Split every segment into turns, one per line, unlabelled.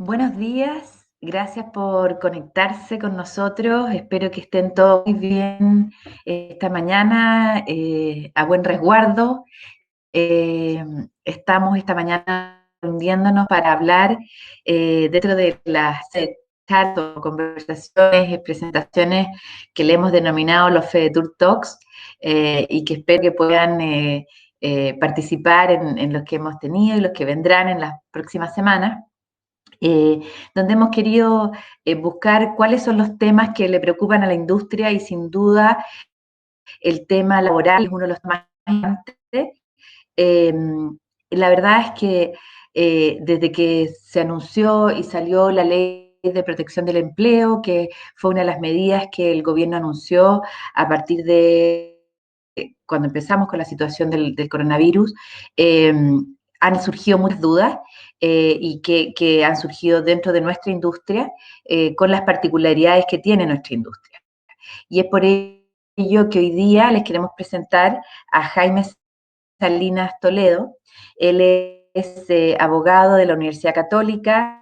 Buenos días, gracias por conectarse con nosotros. Espero que estén todos muy bien esta mañana, a buen resguardo. Eh, Estamos esta mañana reuniéndonos para hablar dentro de las charlas o conversaciones, presentaciones que le hemos denominado los FEDETUR Talks y que espero que puedan participar en los que hemos tenido y los que vendrán en las próximas semanas eh, donde hemos querido buscar cuáles son los temas que le preocupan a la industria y sin duda el tema laboral es uno de los más importantes. Eh, la verdad es que desde que se anunció y salió la ley de protección del empleo, que fue una de las medidas que el gobierno anunció a partir de cuando empezamos con la situación del coronavirus, eh, han surgido muchas dudas y que han surgido dentro de nuestra industria con las particularidades que tiene nuestra industria. Y es por ello que hoy día les queremos presentar a Jaime Salinas Toledo. Él es abogado de la Universidad Católica,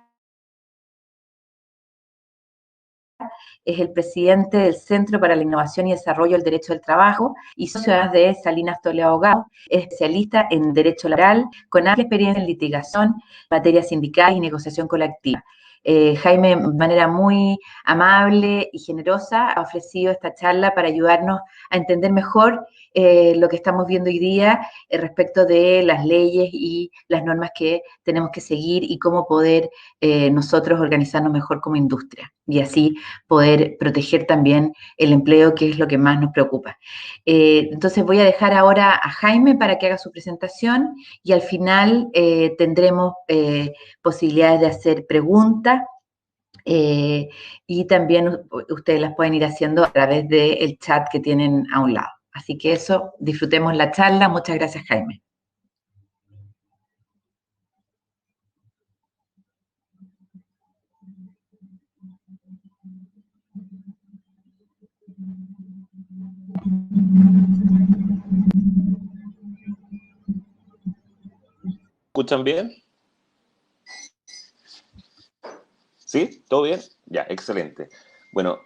es el presidente del Centro para la Innovación y Desarrollo del Derecho del Trabajo y socio de Salinas Toledo Abogado, es especialista en Derecho Laboral, con amplia experiencia en litigación, materias sindicales y negociación colectiva. Jaime, de manera muy amable y generosa, ha ofrecido esta charla para ayudarnos a entender mejor lo que estamos viendo hoy día respecto de las leyes y las normas que tenemos que seguir y cómo poder nosotros organizarnos mejor como industria y así poder proteger también el empleo, que es lo que más nos preocupa. Entonces voy a dejar ahora a Jaime para que haga su presentación y al final tendremos posibilidades de hacer preguntas y también ustedes las pueden ir haciendo a través del chat que tienen a un lado. Así que eso, disfrutemos la charla. Muchas gracias, Jaime.
¿Escuchan bien? ¿Sí? ¿Todo bien? Ya, excelente. Bueno,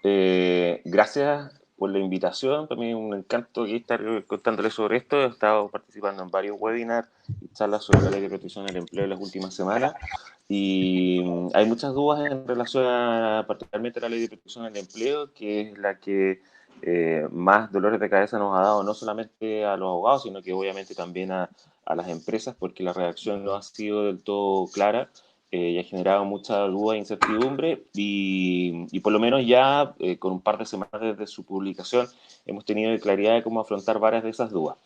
gracias por la invitación. Para mí es un encanto aquí estar contándoles sobre esto. He estado participando en varios webinars y charlas sobre la ley de protección del empleo en las últimas semanas. Y hay muchas dudas en relación particularmente a la ley de protección del empleo, que es la que más dolores de cabeza nos ha dado no solamente a los abogados, sino que obviamente también a las empresas, porque la redacción no ha sido del todo clara y ha generado mucha duda e incertidumbre y por lo menos ya con un par de semanas desde su publicación hemos tenido claridad de cómo afrontar varias de esas dudas.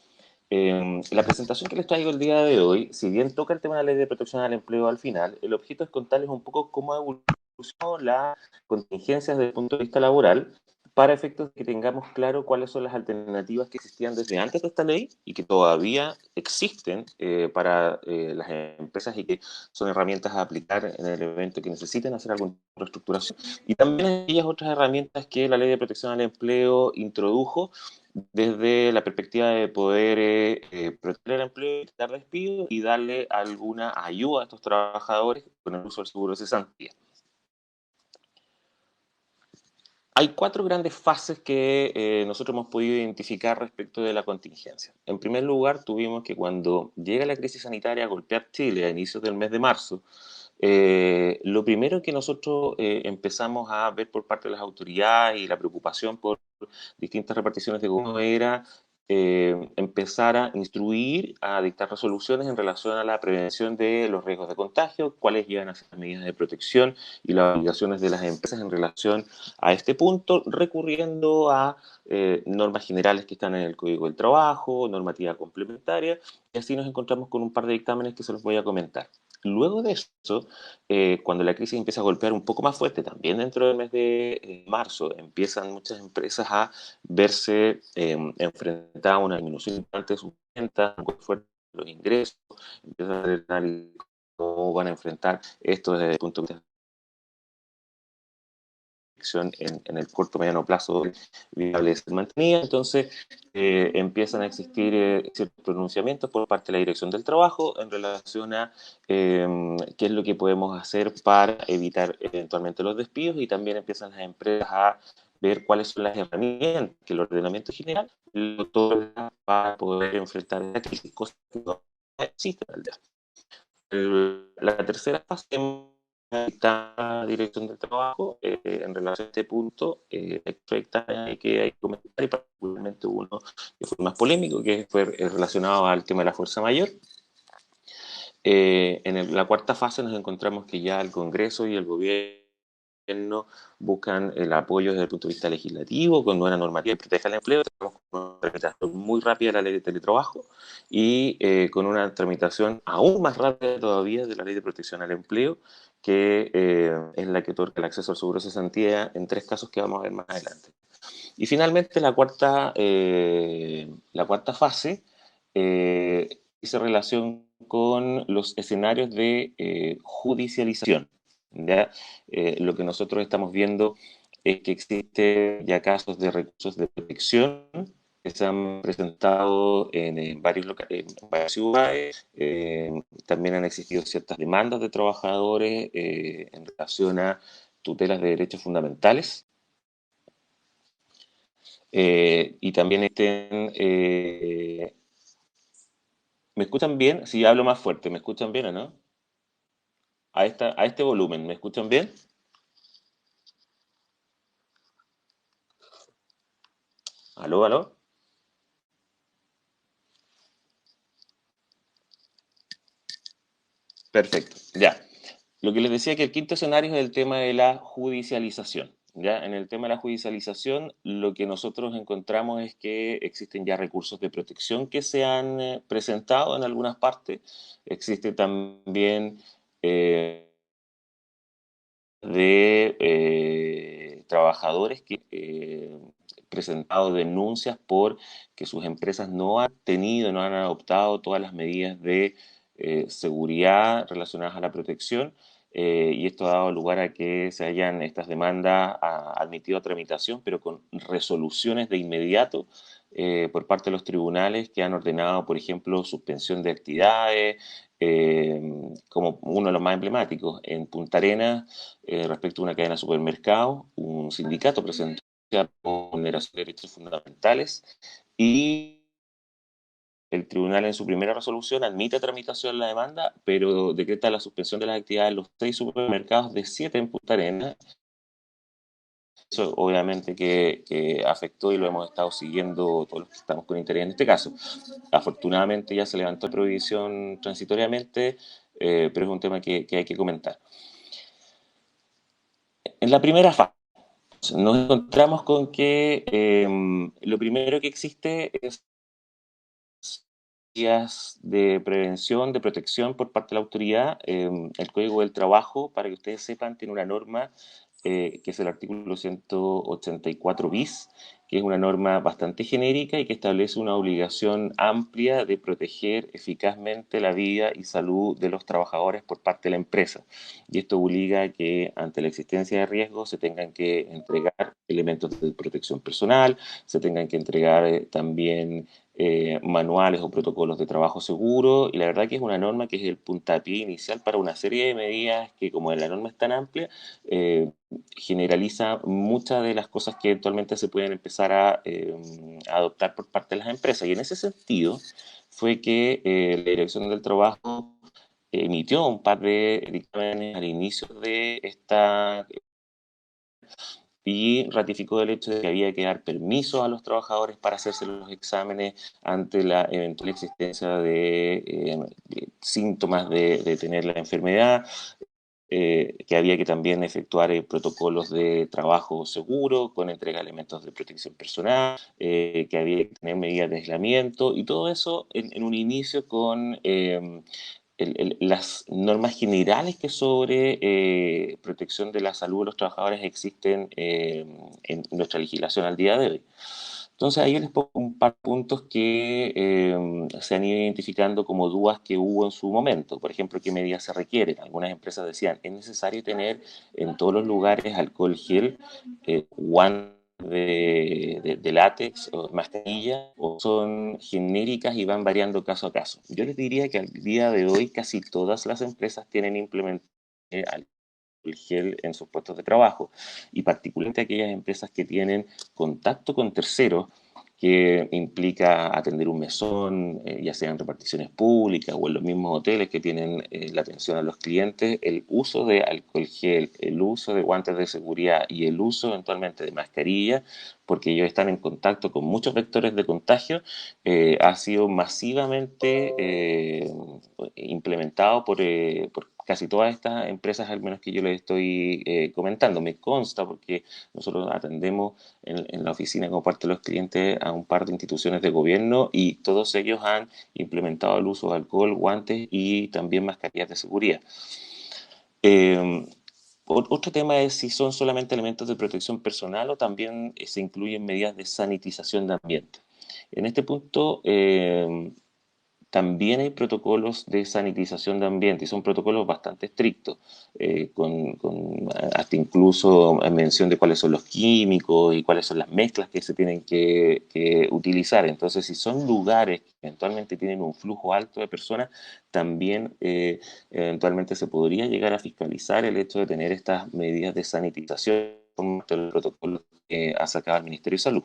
La presentación que les traigo el día de hoy, si bien toca el tema de la ley de protección al empleo al final, el objeto es contarles un poco cómo ha evolucionado las contingencias desde el punto de vista laboral para efectos de que tengamos claro cuáles son las alternativas que existían desde antes de esta ley y que todavía existen para las empresas y que son herramientas a aplicar en el evento que necesiten hacer alguna reestructuración. Y también aquellas otras herramientas que la ley de protección al empleo introdujo desde la perspectiva de poder proteger el empleo, evitar despidos y darle alguna ayuda a estos trabajadores con el uso del seguro de cesantía. Hay cuatro grandes fases que nosotros hemos podido identificar respecto de la contingencia. En primer lugar, tuvimos que cuando llega la crisis sanitaria a golpear Chile a inicios del mes de marzo, lo primero que nosotros empezamos a ver por parte de las autoridades y la preocupación por distintas reparticiones de gobierno era empezar a instruir, a dictar resoluciones en relación a la prevención de los riesgos de contagio, cuáles iban a ser las medidas de protección y las obligaciones de las empresas en relación a este punto, recurriendo a normas generales que están en el Código del Trabajo, normativa complementaria, y así nos encontramos con un par de dictámenes que se los voy a comentar. Luego de eso, cuando la crisis empieza a golpear un poco más fuerte, también dentro del mes de marzo, empiezan muchas empresas a verse enfrentadas a una disminución importante de sus ventas, fuerte de los ingresos, empiezan a ver cómo van a enfrentar esto desde el punto de vista protección en el corto mediano plazo viable de ser mantenida. Entonces empiezan a existir ciertos pronunciamientos por parte de la Dirección del Trabajo en relación a qué es lo que podemos hacer para evitar eventualmente los despidos, y también empiezan las empresas a ver cuáles son las herramientas que el ordenamiento general le otorga para poder enfrentar esta crisis, cosas que no existen al día. La tercera fase está la Dirección del Trabajo en relación a este punto, que hay que comentar, y particularmente uno que fue más polémico, que fue relacionado al tema de la fuerza mayor. La cuarta fase nos encontramos que ya el Congreso y el Gobierno buscan el apoyo desde el punto de vista legislativo, con una normativa que proteja el empleo. Tenemos una tramitación muy rápida de la ley de teletrabajo y con una tramitación aún más rápida todavía de la ley de protección al empleo, que es la que otorga el acceso al seguro de cesantía en 3 casos que vamos a ver más adelante. Y finalmente la cuarta fase hizo relación con los escenarios de judicialización. ¿Ya? Lo que nosotros estamos viendo es que existen ya casos de recursos de protección que se han presentado en varias ciudades. También han existido ciertas demandas de trabajadores en relación a tutelas de derechos fundamentales. Y también ¿me escuchan bien? Si hablo más fuerte, ¿me escuchan bien o no? A este volumen, ¿me escuchan bien? ¿Aló, aló? Perfecto, ya. Lo que les decía, que el quinto escenario es el tema de la judicialización. ¿Ya? En el tema de la judicialización, lo que nosotros encontramos es que existen ya recursos de protección que se han presentado en algunas partes. Existe también trabajadores que presentado denuncias por que sus empresas no han tenido, no han adoptado todas las medidas de seguridad relacionadas a la protección, y esto ha dado lugar a que se hayan estas demandas admitido a tramitación, pero con resoluciones de inmediato por parte de los tribunales, que han ordenado, por ejemplo, suspensión de actividades, como uno de los más emblemáticos. En Punta Arenas, respecto a una cadena de supermercados, un sindicato presentó por vulneración de derechos fundamentales, y el tribunal en su primera resolución admite tramitación la demanda, pero decreta la suspensión de las actividades de los 6 supermercados de 7 en Punta Arenas. Eso obviamente que afectó, y lo hemos estado siguiendo todos los que estamos con interés en este caso. Afortunadamente ya se levantó la prohibición transitoriamente, pero es un tema que hay que comentar. En la primera fase nos encontramos con que lo primero que existe es medidas de prevención, de protección por parte de la autoridad. El Código del Trabajo, para que ustedes sepan, tiene una norma que es el artículo 184 bis, que es una norma bastante genérica y que establece una obligación amplia de proteger eficazmente la vida y salud de los trabajadores por parte de la empresa. Y esto obliga a que, ante la existencia de riesgos, se tengan que entregar elementos de protección personal, se tengan que entregar también manuales o protocolos de trabajo seguro, y la verdad que es una norma que es el puntapié inicial para una serie de medidas que, como la norma es tan amplia, generaliza muchas de las cosas que eventualmente se pueden empezar a adoptar por parte de las empresas. Y en ese sentido fue que la Dirección del Trabajo emitió un par de dictámenes al inicio de esta, y ratificó el hecho de que había que dar permiso a los trabajadores para hacerse los exámenes ante la eventual existencia de síntomas de tener la enfermedad, que había que también efectuar protocolos de trabajo seguro con entrega de elementos de protección personal, que había que tener medidas de aislamiento, y todo eso en un inicio con las normas generales que sobre protección de la salud de los trabajadores existen en nuestra legislación al día de hoy. Entonces ahí les pongo un par de puntos que se han ido identificando como dudas que hubo en su momento. Por ejemplo, ¿qué medidas se requieren? Algunas empresas decían, es necesario tener en todos los lugares alcohol gel, guantes de látex o mascarilla, o son genéricas y van variando caso a caso. Yo les diría que al día de hoy casi todas las empresas tienen implementado el gel en sus puestos de trabajo, y particularmente aquellas empresas que tienen contacto con terceros, que implica atender un mesón, ya sea en reparticiones públicas o en los mismos hoteles que tienen la atención a los clientes, el uso de alcohol gel, el uso de guantes de seguridad y el uso eventualmente de mascarilla, porque ellos están en contacto con muchos vectores de contagio, ha sido masivamente implementado por casi todas estas empresas, al menos que yo les estoy comentando. Me consta porque nosotros atendemos en la oficina como parte de los clientes a un par de instituciones de gobierno, y todos ellos han implementado el uso de alcohol, guantes y también mascarillas de seguridad. Eh, Otro tema es si son solamente elementos de protección personal o también se incluyen medidas de sanitización de ambiente. En este punto, también hay protocolos de sanitización de ambiente, y son protocolos bastante estrictos, con hasta incluso mención de cuáles son los químicos y cuáles son las mezclas que se tienen que utilizar. Entonces, si son lugares que eventualmente tienen un flujo alto de personas, también eventualmente se podría llegar a fiscalizar el hecho de tener estas medidas de sanitización como el protocolo que ha sacado el Ministerio de Salud.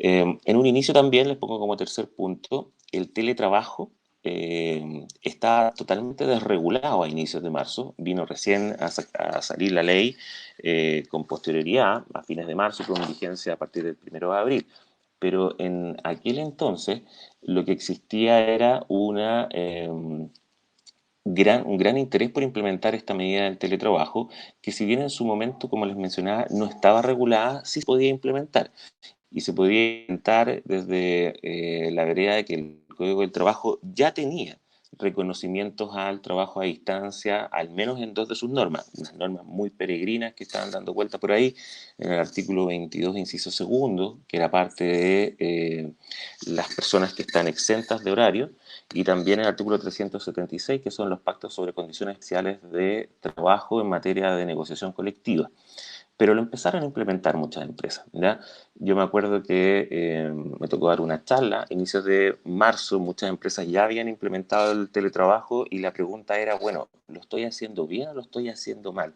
En un inicio también, les pongo como tercer punto, el teletrabajo está totalmente desregulado a inicios de marzo. Vino recién a salir la ley con posterioridad, a fines de marzo, con vigencia a partir del 1 de abril. Pero en aquel entonces lo que existía era un gran interés por implementar esta medida del teletrabajo, que si bien en su momento, como les mencionaba, no estaba regulada, sí se podía implementar. Y se podía intentar desde la vereda de que el Código del Trabajo ya tenía reconocimientos al trabajo a distancia, al menos en dos de sus normas, unas normas muy peregrinas que estaban dando vuelta por ahí, en el artículo 22, inciso segundo, que era parte de las personas que están exentas de horario, y también el artículo 376, que son los pactos sobre condiciones especiales de trabajo en materia de negociación colectiva. Pero lo empezaron a implementar muchas empresas, ¿ya? Yo me acuerdo que me tocó dar una charla, a inicios de marzo, muchas empresas ya habían implementado el teletrabajo, y la pregunta era, bueno, ¿lo estoy haciendo bien o lo estoy haciendo mal?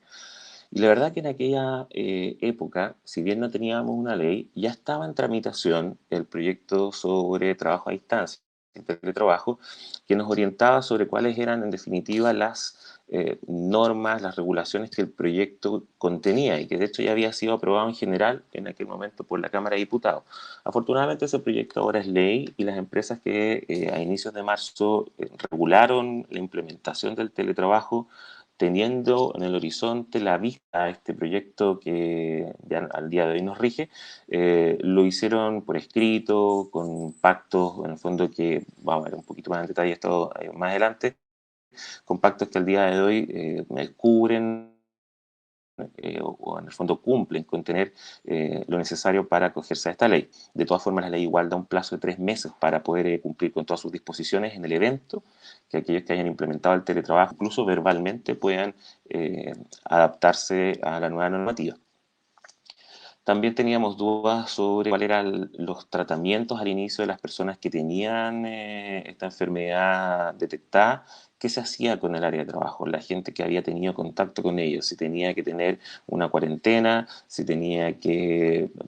Y la verdad que en aquella época, si bien no teníamos una ley, ya estaba en tramitación el proyecto sobre trabajo a distancia, el teletrabajo, que nos orientaba sobre cuáles eran en definitiva las normas, las regulaciones que el proyecto contenía, y que de hecho ya había sido aprobado en general en aquel momento por la Cámara de Diputados. Afortunadamente ese proyecto ahora es ley, y las empresas que a inicios de marzo regularon la implementación del teletrabajo, teniendo en el horizonte la vista a este proyecto que ya al día de hoy nos rige, lo hicieron por escrito, con pactos, en el fondo que vamos a ver un poquito más en detalle esto más adelante, con pactos que al día de hoy cubren o en el fondo cumplen con tener lo necesario para acogerse a esta ley. De todas formas, la ley igual da un plazo de 3 meses para poder cumplir con todas sus disposiciones en el evento que aquellos que hayan implementado el teletrabajo, incluso verbalmente, puedan adaptarse a la nueva normativa. También teníamos dudas sobre cuáles eran los tratamientos al inicio de las personas que tenían esta enfermedad detectada, qué se hacía con el área de trabajo, la gente que había tenido contacto con ellos, si tenía que tener una cuarentena, si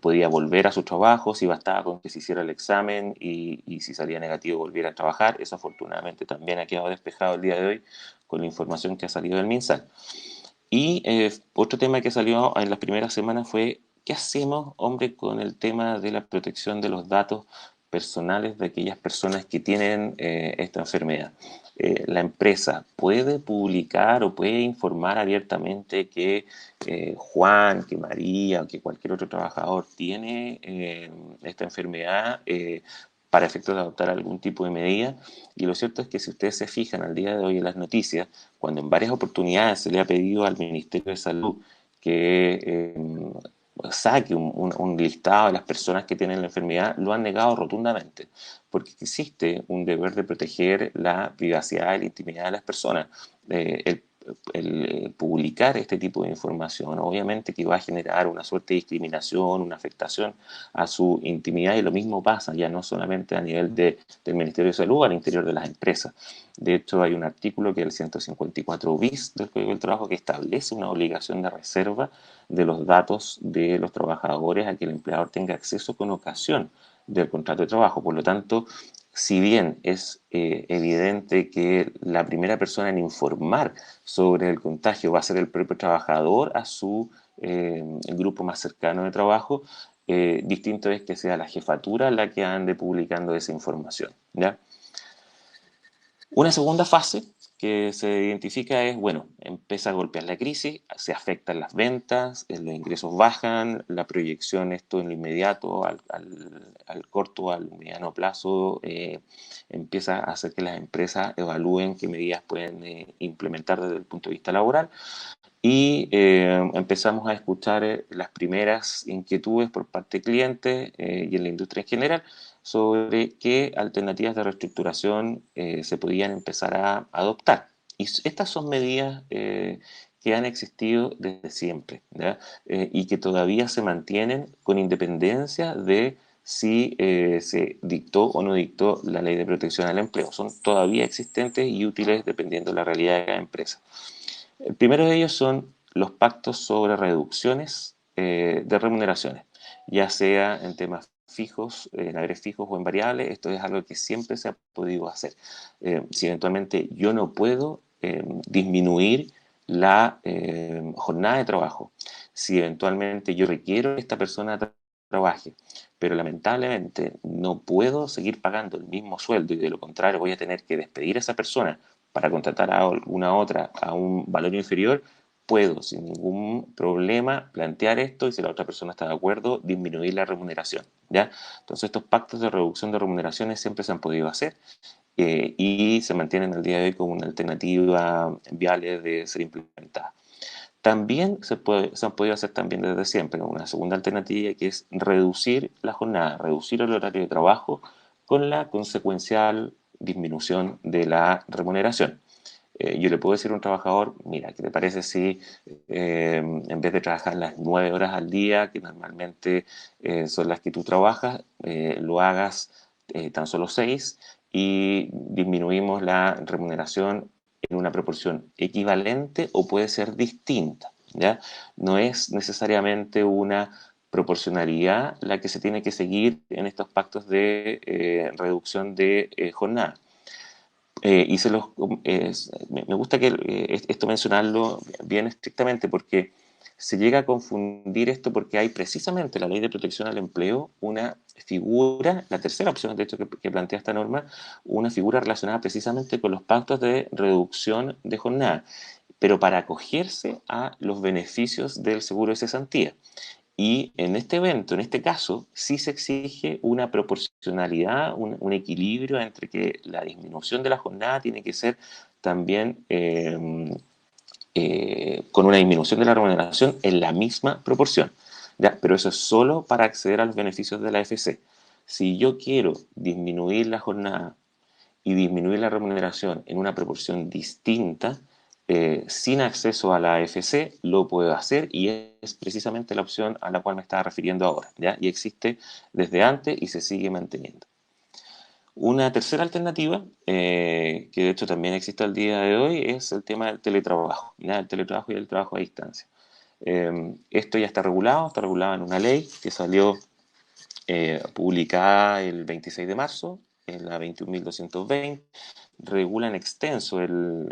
podía volver a su trabajo, si bastaba con que se hiciera el examen y si salía negativo volviera a trabajar. Eso afortunadamente también ha quedado despejado el día de hoy con la información que ha salido del MinSal. Y otro tema que salió en las primeras semanas fue, ¿qué hacemos, hombre, con el tema de la protección de los datos personales de aquellas personas que tienen esta enfermedad? La empresa puede publicar o puede informar abiertamente que Juan, que María o que cualquier otro trabajador tiene esta enfermedad para efectos de adoptar algún tipo de medida. Y lo cierto es que si ustedes se fijan al día de hoy en las noticias, cuando en varias oportunidades se le ha pedido al Ministerio de Salud que saque un listado de las personas que tienen la enfermedad, lo han negado rotundamente, porque existe un deber de proteger la privacidad y la intimidad de las personas. El publicar este tipo de información, obviamente que va a generar una suerte de discriminación, una afectación a su intimidad, y lo mismo pasa ya no solamente a nivel del Ministerio de Salud, al interior de las empresas. De hecho, hay un artículo que es el 154 bis del Código del Trabajo que establece una obligación de reserva de los datos de los trabajadores a que el empleador tenga acceso con ocasión del contrato de trabajo. Por lo tanto, si bien es evidente que la primera persona en informar sobre el contagio va a ser el propio trabajador a su grupo más cercano de trabajo, distinto es que sea la jefatura la que ande publicando esa información, ¿ya? Una segunda fase que se identifica es, bueno, empieza a golpear la crisis, se afectan las ventas, los ingresos bajan, la proyección, esto en lo inmediato, al corto, al mediano plazo, empieza a hacer que las empresas evalúen qué medidas pueden implementar desde el punto de vista laboral, y empezamos a escuchar las primeras inquietudes por parte de clientes y en la industria en general sobre qué alternativas de reestructuración se podían empezar a adoptar. Y estas son medidas que han existido desde siempre, ¿ya? Y que todavía se mantienen con independencia de si se dictó o no dictó la ley de protección al empleo. Son todavía existentes y útiles dependiendo de la realidad de cada empresa. El primero de ellos son los pactos sobre reducciones de remuneraciones, ya sea en temas fijos, en haberes fijos o en variables. Esto es algo que siempre se ha podido hacer. Si eventualmente yo no puedo disminuir la jornada de trabajo, si eventualmente yo requiero que esta persona trabaje, pero lamentablemente no puedo seguir pagando el mismo sueldo y de lo contrario voy a tener que despedir a esa persona para contratar a alguna otra a un valor inferior, puedo sin ningún problema plantear esto y si la otra persona está de acuerdo, disminuir la remuneración, ¿ya? Entonces estos pactos de reducción de remuneraciones siempre se han podido hacer y se mantienen al día de hoy como una alternativa viable de ser implementada. También se han podido hacer también desde siempre una segunda alternativa que es reducir la jornada, reducir el horario de trabajo con la consecuencial disminución de la remuneración. Yo le puedo decir a un trabajador, mira, ¿qué te parece si en vez de trabajar las 9 horas al día, que normalmente son las que tú trabajas, lo hagas tan solo 6 y disminuimos la remuneración en una proporción equivalente o puede ser distinta, ¿ya? No es necesariamente una proporcionalidad la que se tiene que seguir en estos pactos de reducción de jornada. Y me gusta que esto mencionarlo bien estrictamente porque se llega a confundir esto porque hay precisamente en la ley de protección al empleo una figura, la tercera opción de hecho que plantea esta norma, una figura relacionada precisamente con los pactos de reducción de jornada, pero para acogerse a los beneficios del seguro de cesantía. Y en este evento, en este caso, sí se exige una proporcionalidad, un equilibrio entre que la disminución de la jornada tiene que ser también con una disminución de la remuneración en la misma proporción. ¿Ya? Pero eso es solo para acceder a los beneficios de la AFC. Si yo quiero disminuir la jornada y disminuir la remuneración en una proporción distinta, sin acceso a la AFC, lo puedo hacer y es precisamente la opción a la cual me estaba refiriendo ahora, ¿ya? Y existe desde antes y se sigue manteniendo. Una tercera alternativa, que de hecho también existe al día de hoy, es el tema del teletrabajo, ¿ya? El teletrabajo y el trabajo a distancia. Esto ya está regulado en una ley que salió publicada el 26 de marzo, en la 21.220, regula en extenso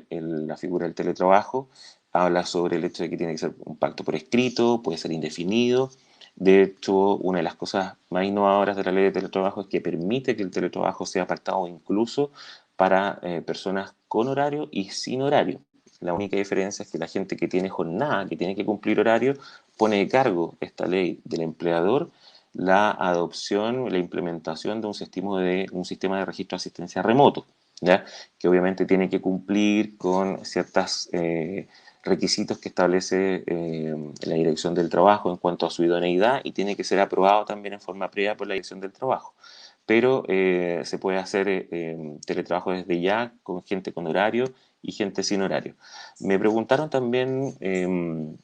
la figura del teletrabajo, habla sobre el hecho de que tiene que ser un pacto por escrito, puede ser indefinido. De hecho, una de las cosas más innovadoras de la ley de teletrabajo es que permite que el teletrabajo sea pactado incluso para personas con horario y sin horario. La única diferencia es que la gente que tiene jornada, que tiene que cumplir horario, pone de cargo esta ley del empleador la adopción, la implementación de un sistema de registro de asistencia remoto, ¿ya? Que obviamente tiene que cumplir con ciertas requisitos que establece la Dirección del Trabajo en cuanto a su idoneidad y tiene que ser aprobado también en forma previa por la Dirección del Trabajo. Pero se puede hacer teletrabajo desde ya con gente con horario y gente sin horario. Me preguntaron también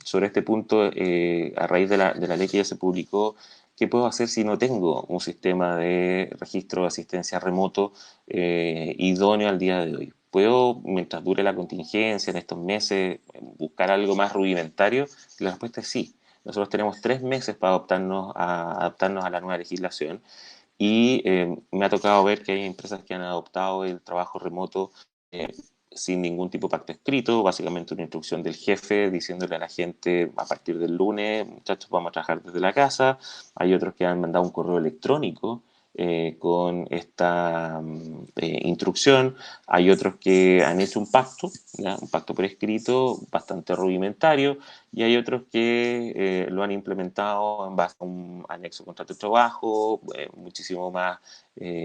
sobre este punto a raíz de la ley que ya se publicó. ¿Qué puedo hacer si no tengo un sistema de registro de asistencia remoto idóneo al día de hoy? ¿Puedo, mientras dure la contingencia, en estos meses, buscar algo más rudimentario? La respuesta es sí. Nosotros tenemos 3 meses para adaptarnos a la nueva legislación y me ha tocado ver que hay empresas que han adoptado el trabajo remoto eh, sin ningún tipo de pacto escrito, básicamente una instrucción del jefe diciéndole a la gente a partir del lunes, muchachos, vamos a trabajar desde la casa. Hay otros que han mandado un correo electrónico con esta instrucción. Hay otros que han hecho un pacto, ¿ya? Un pacto por escrito bastante rudimentario, y hay otros que lo han implementado en base a un anexo contrato de trabajo, muchísimo más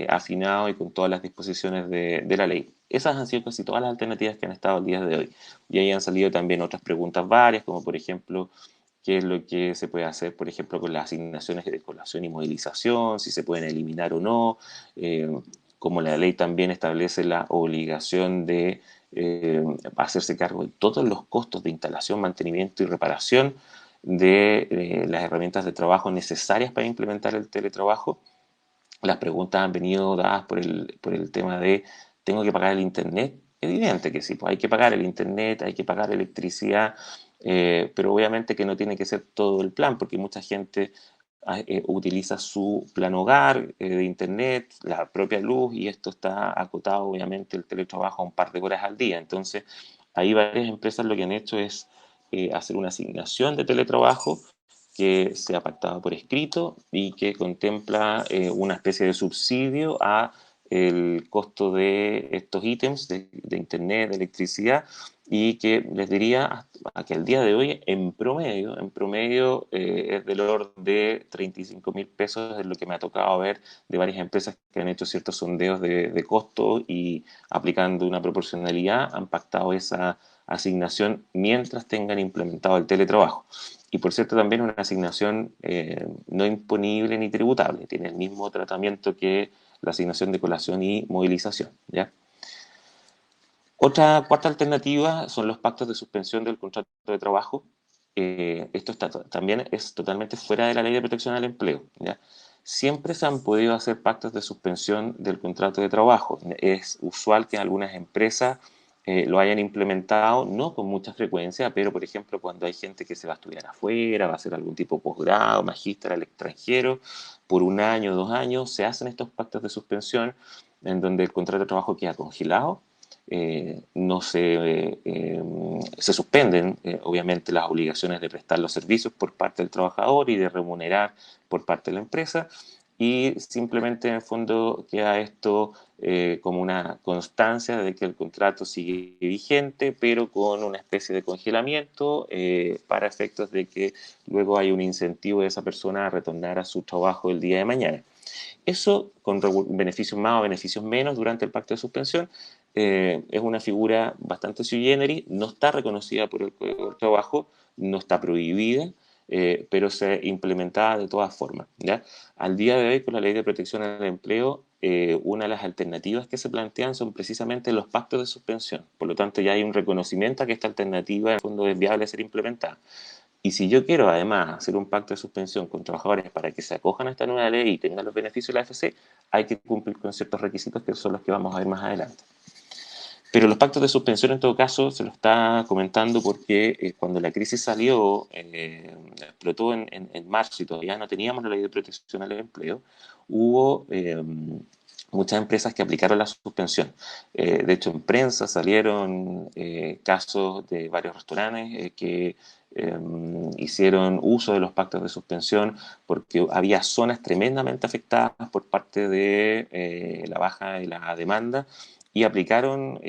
afinado y con todas las disposiciones de la ley. Esas han sido casi todas las alternativas que han estado el día de hoy. Y ahí han salido también otras preguntas varias, como por ejemplo, qué es lo que se puede hacer, por ejemplo, con las asignaciones de colación y movilización, si se pueden eliminar o no, eh, como la ley también establece la obligación de hacerse cargo de todos los costos de instalación, mantenimiento y reparación de las herramientas de trabajo necesarias para implementar el teletrabajo. Las preguntas han venido dadas por el tema de, ¿tengo que pagar el internet? Evidente que sí, pues hay que pagar el internet, hay que pagar electricidad, pero obviamente que no tiene que ser todo el plan, porque mucha gente utiliza su plan hogar de internet, la propia luz, y esto está acotado obviamente el teletrabajo a un par de horas al día. Entonces, ahí varias empresas lo que han hecho es hacer una asignación de teletrabajo que sea pactado por escrito y que contempla una especie de subsidio a el costo de estos ítems de internet, de electricidad, y que les diría a que al día de hoy en promedio es del orden de 35.000 pesos, es lo que me ha tocado ver de varias empresas que han hecho ciertos sondeos de costo y aplicando una proporcionalidad han pactado esa asignación mientras tengan implementado el teletrabajo. Y por cierto, también una asignación no imponible ni tributable, tiene el mismo tratamiento que la asignación de colación y movilización, ¿ya? Otra cuarta alternativa son los pactos de suspensión del contrato de trabajo. Esto también es totalmente fuera de la ley de protección al empleo, ¿ya? Siempre se han podido hacer pactos de suspensión del contrato de trabajo. Es usual que algunas empresas lo hayan implementado, no con mucha frecuencia, pero por ejemplo cuando hay gente que se va a estudiar afuera, va a hacer algún tipo de posgrado, magíster al extranjero, por 1 año, 2 años, se hacen estos pactos de suspensión en donde el contrato de trabajo queda congelado, no se suspenden obviamente las obligaciones de prestar los servicios por parte del trabajador y de remunerar por parte de la empresa, y simplemente en el fondo queda esto como una constancia de que el contrato sigue vigente, pero con una especie de congelamiento para efectos de que luego hay un incentivo de esa persona a retornar a su trabajo el día de mañana. Eso, con beneficios más o beneficios menos durante el pacto de suspensión, es una figura bastante sui generis, no está reconocida por el Código del Trabajo, no está prohibida, pero se implementada de todas formas, ¿ya? Al día de hoy, con la Ley de Protección al Empleo, una de las alternativas que se plantean son precisamente los pactos de suspensión. Por lo tanto, ya hay un reconocimiento a que esta alternativa en el fondo es viable ser implementada. Y si yo quiero además hacer un pacto de suspensión con trabajadores para que se acojan a esta nueva ley y tengan los beneficios de la AFC, hay que cumplir con ciertos requisitos que son los que vamos a ver más adelante. Pero los pactos de suspensión en todo caso se lo está comentando porque cuando la crisis salió, explotó en marzo y todavía no teníamos la ley de protección al empleo, hubo muchas empresas que aplicaron la suspensión. De hecho, en prensa salieron casos de varios restaurantes que hicieron uso de los pactos de suspensión porque había zonas tremendamente afectadas por parte de la baja de la demanda y aplicaron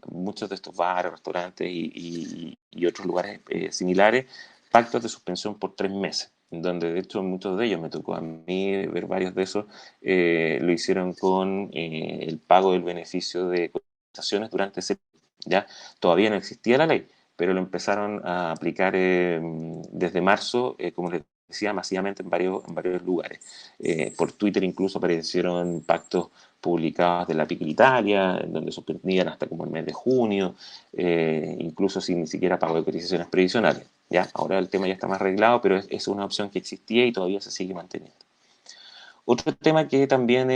muchos de estos bares, restaurantes y otros lugares similares pactos de suspensión por 3 meses, donde de hecho muchos de ellos, me tocó a mí ver varios de esos, lo hicieron con el pago del beneficio de cotizaciones durante ese, ya todavía no existía la ley, pero lo empezaron a aplicar desde marzo, como les decía, masivamente en varios lugares. Por Twitter incluso aparecieron pactos publicados de la PIC Italia, en donde suspendían hasta como el mes de junio, incluso sin ni siquiera pago de cotizaciones previsionales. ¿Ya? Ahora el tema ya está más arreglado, pero es una opción que existía y todavía se sigue manteniendo. Otro tema que también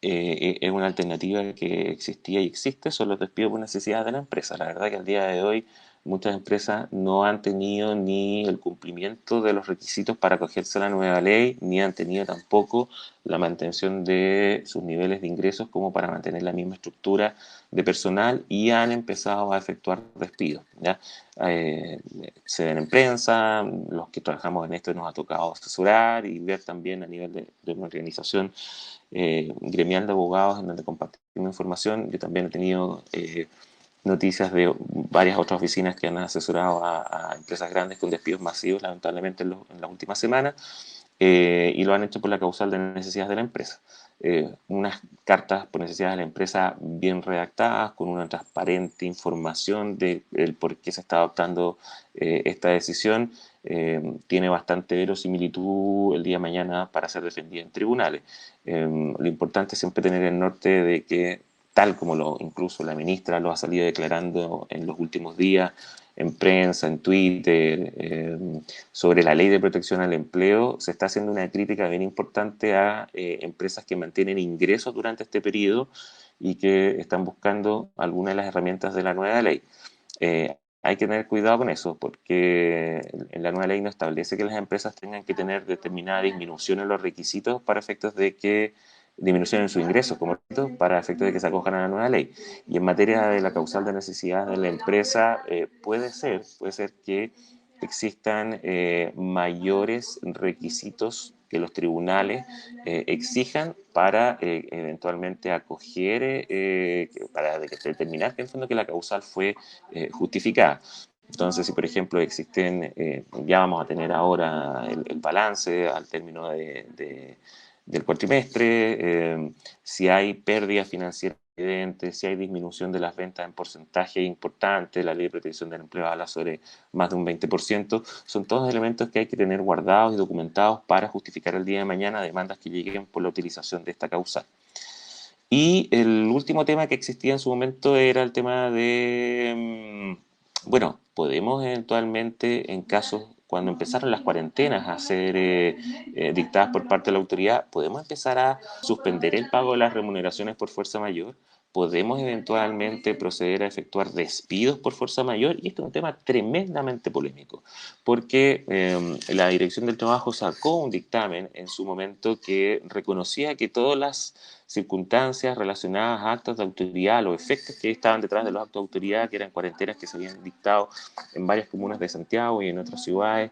es una alternativa que existía y existe son los despidos por necesidad de la empresa. La verdad que al día de hoy muchas empresas no han tenido ni el cumplimiento de los requisitos para acogerse a la nueva ley, ni han tenido tampoco la mantención de sus niveles de ingresos como para mantener la misma estructura de personal y han empezado a efectuar despidos. ¿Ya? Se ven en prensa, los que trabajamos en esto nos ha tocado asesorar y ver también a nivel de una organización gremial de abogados en donde compartimos información. Yo también he tenido noticias de varias otras oficinas que han asesorado a empresas grandes con despidos masivos, lamentablemente en las últimas semanas, y lo han hecho por la causal de necesidades de la empresa. Unas cartas por necesidades de la empresa bien redactadas, con una transparente información de el por qué se está adoptando esta decisión, tiene bastante verosimilitud el día de mañana para ser defendida en tribunales. Lo importante es siempre tener el norte de que, tal como incluso la ministra lo ha salido declarando en los últimos días, en prensa, en Twitter, sobre la ley de protección al empleo, se está haciendo una crítica bien importante a empresas que mantienen ingresos durante este periodo y que están buscando algunas de las herramientas de la nueva ley. Hay que tener cuidado con eso, porque en la nueva ley no establece que las empresas tengan que tener determinada disminución en los requisitos para efectos de que disminución en sus ingresos, como para efectos de que se acojan a la nueva ley. Y en materia de la causal de necesidad de la empresa, puede ser que existan mayores requisitos que los tribunales exijan para eventualmente acoger, para determinar que en el fondo que la causal fue justificada. Entonces, si por ejemplo existen, ya vamos a tener ahora el balance al término del cuatrimestre, si hay pérdidas financieras evidentes, si hay disminución de las ventas en porcentaje importante, la ley de protección del empleo habla sobre más de un 20%, son todos elementos que hay que tener guardados y documentados para justificar el día de mañana demandas que lleguen por la utilización de esta causal. Y el último tema que existía en su momento era el tema de, bueno, podemos eventualmente, en casos cuando empezaron las cuarentenas a ser dictadas por parte de la autoridad, podemos empezar a suspender el pago de las remuneraciones por fuerza mayor, podemos eventualmente proceder a efectuar despidos por fuerza mayor, y esto es un tema tremendamente polémico, porque la Dirección del Trabajo sacó un dictamen en su momento que reconocía que todas las circunstancias relacionadas a actos de autoridad, los efectos que estaban detrás de los actos de autoridad, que eran cuarentenas que se habían dictado en varias comunas de Santiago y en otras ciudades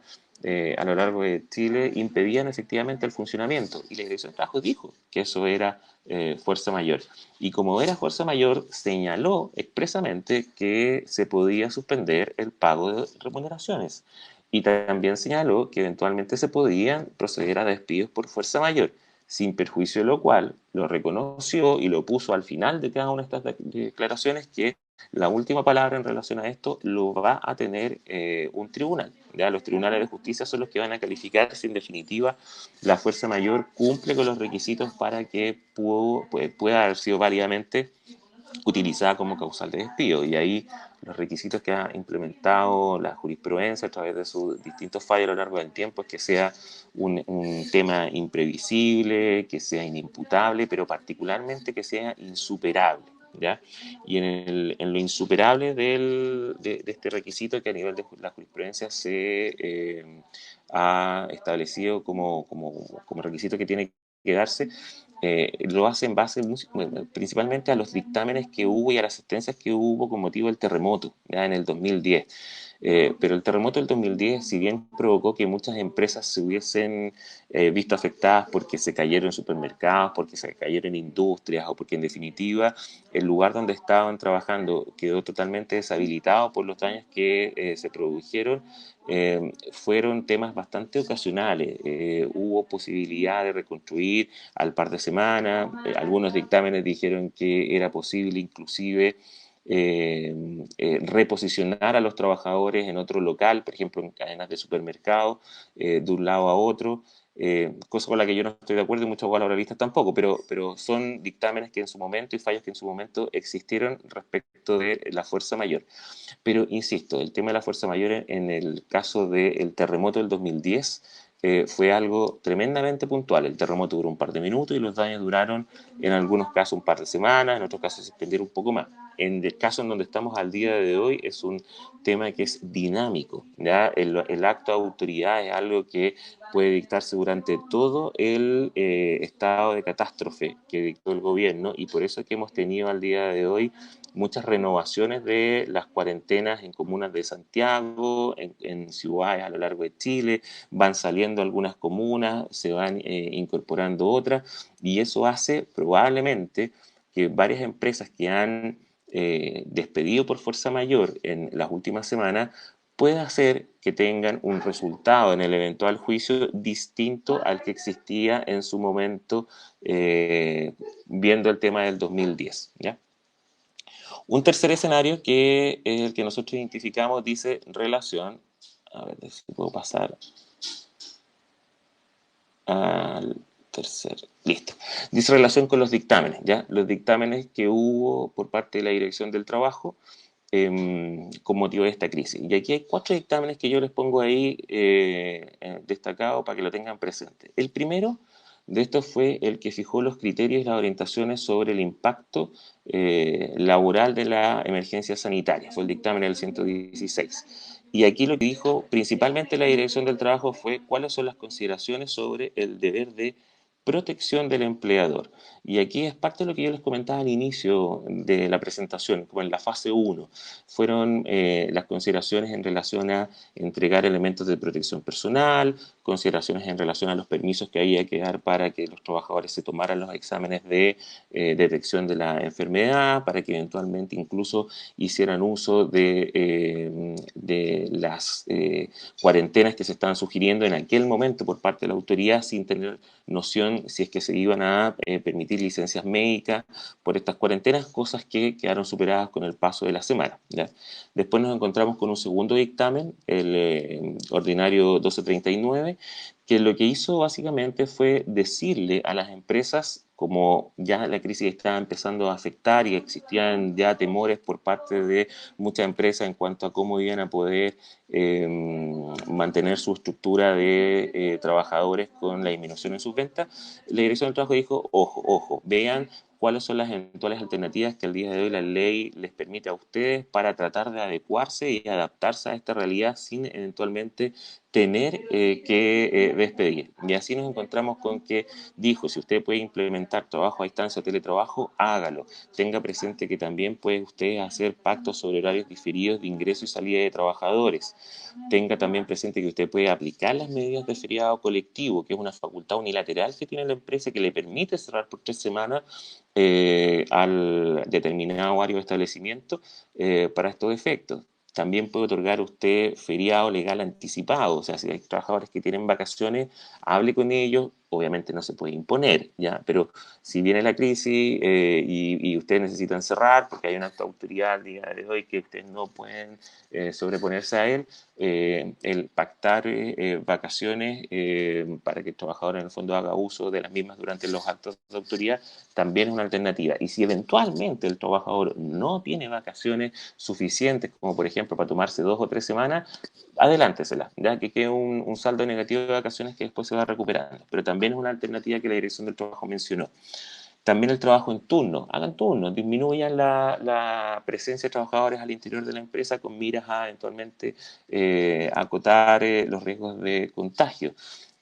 a lo largo de Chile, impedían efectivamente el funcionamiento. Y la Dirección de Trabajo dijo que eso era fuerza mayor. Y como era fuerza mayor, señaló expresamente que se podía suspender el pago de remuneraciones. Y también señaló que eventualmente se podían proceder a despidos por fuerza mayor, sin perjuicio de lo cual lo reconoció y lo puso al final de cada una de estas declaraciones, que la última palabra en relación a esto lo va a tener un tribunal. ¿Ya? Los tribunales de justicia son los que van a calificar si en definitiva la fuerza mayor cumple con los requisitos para que pueda haber sido válidamente utilizada como causal de despido. Y ahí los requisitos que ha implementado la jurisprudencia a través de sus distintos fallos a lo largo del tiempo es que sea un tema imprevisible, que sea inimputable, pero particularmente que sea insuperable. ¿Ya? Y en lo insuperable de este requisito, que a nivel de la jurisprudencia se ha establecido como requisito que tiene que darse, lo hace en base bueno, principalmente a los dictámenes que hubo y a las sentencias que hubo con motivo del terremoto, ya en el 2010. Pero el terremoto del 2010, si bien provocó que muchas empresas se hubiesen visto afectadas porque se cayeron supermercados, porque se cayeron industrias o porque en definitiva el lugar donde estaban trabajando quedó totalmente deshabilitado por los daños que se produjeron, fueron temas bastante ocasionales. Hubo posibilidad de reconstruir al par de semanas, algunos dictámenes dijeron que era posible inclusive reposicionar a los trabajadores en otro local, por ejemplo, en cadenas de supermercado, de un lado a otro, cosa con la que yo no estoy de acuerdo y muchos abogados laboralistas tampoco, pero son dictámenes que en su momento y fallos que en su momento existieron respecto de la fuerza mayor. Pero insisto, el tema de la fuerza mayor en el caso del terremoto del 2010 fue algo tremendamente puntual. El terremoto duró un par de minutos y los daños duraron en algunos casos un par de semanas, en otros casos se extendieron un poco más. En el caso en donde estamos al día de hoy es un tema que es dinámico. ¿Ya? El acto de autoridad es algo que puede dictarse durante todo el estado de catástrofe que dictó el gobierno y por eso es que hemos tenido al día de hoy muchas renovaciones de las cuarentenas en comunas de Santiago, en ciudades a lo largo de Chile, van saliendo algunas comunas, se van incorporando otras, y eso hace probablemente que varias empresas que han despedido por fuerza mayor en las últimas semanas pueda hacer que tengan un resultado en el eventual juicio distinto al que existía en su momento viendo el tema del 2010. ¿Ya? Un tercer escenario, que es el que nosotros identificamos, dice relación, a ver si puedo pasar al tercer, listo, dice relación con los dictámenes, ¿ya? Los dictámenes que hubo por parte de la Dirección del Trabajo con motivo de esta crisis. Y aquí hay 4 dictámenes que yo les pongo ahí destacados para que lo tengan presente. El primero de estos fue el que fijó los criterios y las orientaciones sobre el impacto laboral de la emergencia sanitaria. Fue el dictamen del 116. Y aquí lo que dijo principalmente la Dirección del Trabajo fue cuáles son las consideraciones sobre el deber de protección del empleador. Y aquí es parte de lo que yo les comentaba al inicio de la presentación, como en la fase 1, fueron las consideraciones en relación a entregar elementos de protección personal, consideraciones en relación a los permisos que había que dar para que los trabajadores se tomaran los exámenes de detección de la enfermedad, para que eventualmente incluso hicieran uso de las cuarentenas que se estaban sugiriendo en aquel momento por parte de la autoridad sin tener noción si es que se iban a permitir licencias médicas por estas cuarentenas, cosas que quedaron superadas con el paso de la semana. ¿Ya? Después nos encontramos con un segundo dictamen, el ordinario 1239, que lo que hizo básicamente fue decirle a las empresas, como ya la crisis estaba empezando a afectar y existían ya temores por parte de muchas empresas en cuanto a cómo iban a poder mantener su estructura de trabajadores con la disminución en sus ventas, la Dirección del Trabajo dijo, ojo, ojo, vean cuáles son las eventuales alternativas que al día de hoy la ley les permite a ustedes para tratar de adecuarse y adaptarse a esta realidad sin eventualmente tener que despedir. Y así nos encontramos con que dijo, si usted puede implementar trabajo a distancia o teletrabajo, hágalo. Tenga presente que también puede usted hacer pactos sobre horarios diferidos de ingreso y salida de trabajadores. Tenga también presente que usted puede aplicar las medidas de feriado colectivo, que es una facultad unilateral que tiene la empresa que le permite cerrar por 3 semanas al determinado horario de establecimiento para estos efectos. También puede otorgar usted feriado legal anticipado, o sea, si hay trabajadores que tienen vacaciones, hable con ellos, obviamente no se puede imponer, ¿ya? Pero si viene la crisis y ustedes necesitan cerrar porque hay una autoridad al día de hoy que ustedes no pueden sobreponerse a él, el pactar vacaciones para que el trabajador en el fondo haga uso de las mismas durante los actos de autoridad también es una alternativa. Y si eventualmente el trabajador no tiene vacaciones suficientes, como por ejemplo para tomarse 2 o 3 semanas, adelántesela, ya que quede un saldo negativo de vacaciones que después se va recuperando. Pero también es una alternativa que la Dirección del Trabajo mencionó. También el trabajo en turno, hagan turnos, disminuyan la presencia de trabajadores al interior de la empresa con miras a eventualmente acotar los riesgos de contagio.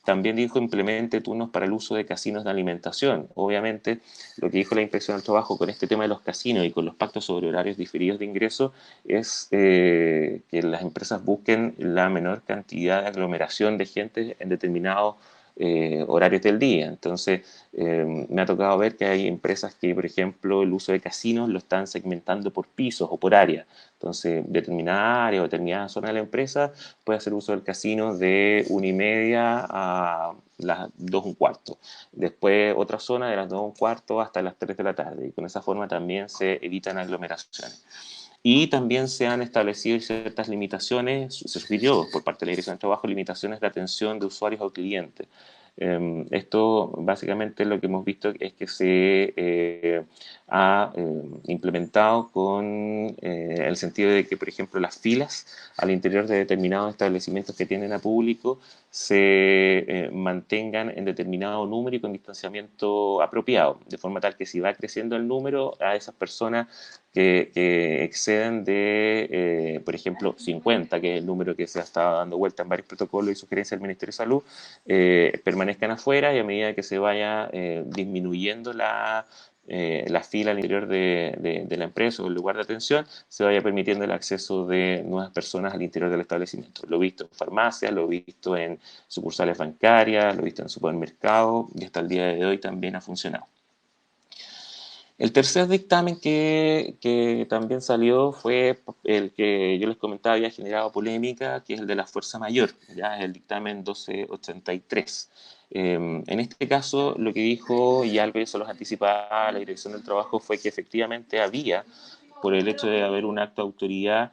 También dijo implemente turnos para el uso de casinos de alimentación. Obviamente, lo que dijo la Inspección del Trabajo con este tema de los casinos y con los pactos sobre horarios diferidos de ingreso es que las empresas busquen la menor cantidad de aglomeración de gente en determinados horarios del día. Entonces, me ha tocado ver que hay empresas que, por ejemplo, el uso de casinos lo están segmentando por pisos o por área. Entonces, determinada área o determinada zona de la empresa puede hacer uso del casino de 1:30 a las 2:15. Después, otra zona de las 2:15 hasta las 3 de la tarde. Y con esa forma también se evitan aglomeraciones. Y también se han establecido ciertas limitaciones, se sugirió por parte de la Dirección de Trabajo, limitaciones de atención de usuarios o clientes. Esto básicamente lo que hemos visto es que se ha implementado con el sentido de que, por ejemplo, las filas al interior de determinados establecimientos que tienden a público se mantengan en determinado número y con distanciamiento apropiado, de forma tal que si va creciendo el número, a esas personas que exceden de, por ejemplo, 50, que es el número que se ha estado dando vuelta en varios protocolos y sugerencias del Ministerio de Salud, permanezcan afuera, y a medida que se vaya disminuyendo la fila al interior de la empresa o el lugar de atención, se vaya permitiendo el acceso de nuevas personas al interior del establecimiento. Lo he visto en farmacias, lo he visto en sucursales bancarias, lo he visto en supermercados, y hasta el día de hoy también ha funcionado. El tercer dictamen que también salió fue el que yo les comentaba había generado polémica, que es el de la fuerza mayor, ya es el dictamen 1283. En este caso, lo que dijo, y algo eso los anticipaba la Dirección del Trabajo, fue que efectivamente había, por el hecho de haber un acto de autoridad,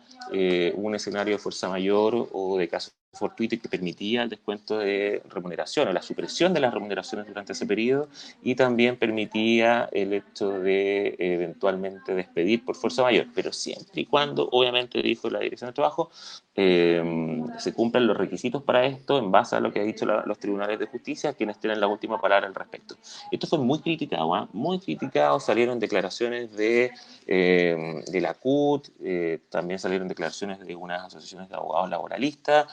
un escenario de fuerza mayor o de caso fortuito que permitía el descuento de remuneración o la supresión de las remuneraciones durante ese periodo, y también permitía el hecho de eventualmente despedir por fuerza mayor, pero siempre y cuando, obviamente, dijo la Dirección de Trabajo, se cumplan los requisitos para esto en base a lo que han dicho los tribunales de justicia, quienes tienen la última palabra al respecto. Esto fue muy criticado, muy criticado, salieron declaraciones de la CUT, también salieron declaraciones de unas asociaciones de abogados laboralistas,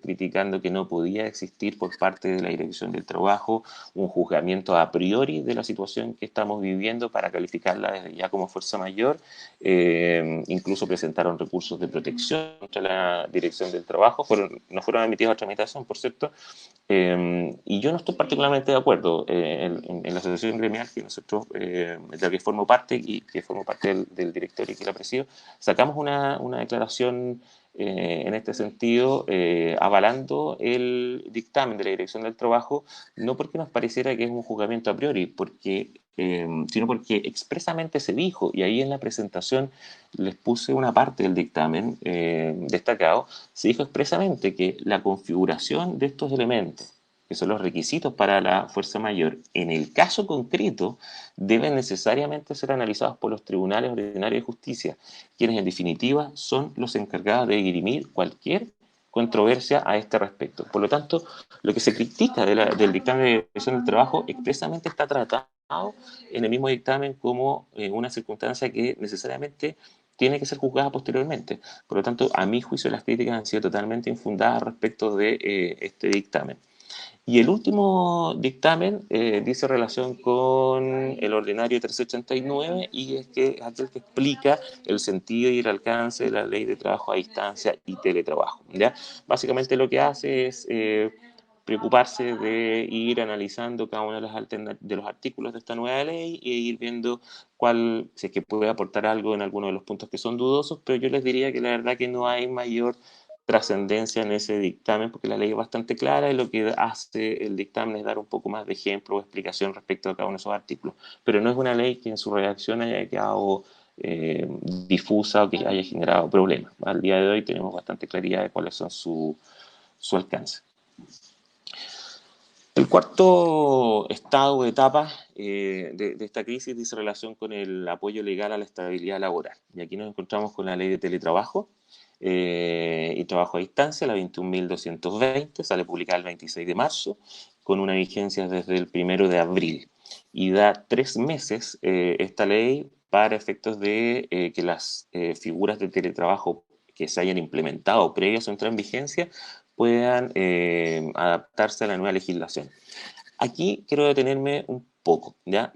criticando que no podía existir por parte de la Dirección del Trabajo un juzgamiento a priori de la situación que estamos viviendo para calificarla desde ya como fuerza mayor. Incluso presentaron recursos de protección contra la Dirección del Trabajo, no fueron admitidos a tramitación, por cierto, y yo no estoy particularmente de acuerdo en la asociación gremial que nosotros, de la que formo parte y que formo parte del directorio y que la presido, sacamos una declaración en este sentido, avalando el dictamen de la Dirección del Trabajo, no porque nos pareciera que es un juzgamiento a priori, sino porque expresamente se dijo, y ahí en la presentación les puse una parte del dictamen destacado, se dijo expresamente que la configuración de estos elementos, que son los requisitos para la fuerza mayor, en el caso concreto, deben necesariamente ser analizados por los tribunales ordinarios de justicia, quienes en definitiva son los encargados de dirimir cualquier controversia a este respecto. Por lo tanto, lo que se critica del dictamen de Dirección del Trabajo expresamente está tratado en el mismo dictamen como una circunstancia que necesariamente tiene que ser juzgada posteriormente. Por lo tanto, a mi juicio, las críticas han sido totalmente infundadas respecto de este dictamen. Y el último dictamen dice relación con el ordinario 389, y es que es aquel que explica el sentido y el alcance de la ley de trabajo a distancia y teletrabajo, ¿ya? Básicamente lo que hace es preocuparse de ir analizando cada uno de los artículos de esta nueva ley e ir viendo cuál, si es que puede aportar algo en alguno de los puntos que son dudosos, pero yo les diría que la verdad que no hay mayor trascendencia en ese dictamen, porque la ley es bastante clara y lo que hace el dictamen es dar un poco más de ejemplo o explicación respecto a cada uno de esos artículos. Pero no es una ley que en su redacción haya quedado difusa o que haya generado problemas. Al día de hoy tenemos bastante claridad de cuáles son su alcance. El cuarto estado o etapa de esta crisis dice relación con el apoyo legal a la estabilidad laboral. Y aquí nos encontramos con la ley de teletrabajo y trabajo a distancia, la 21.220, sale publicada el 26 de marzo, con una vigencia desde el 1 de abril. Y da 3 meses esta ley para efectos de que las figuras de teletrabajo que se hayan implementado previa a su entrada en vigencia puedan adaptarse a la nueva legislación. Aquí quiero detenerme un poco, ¿ya?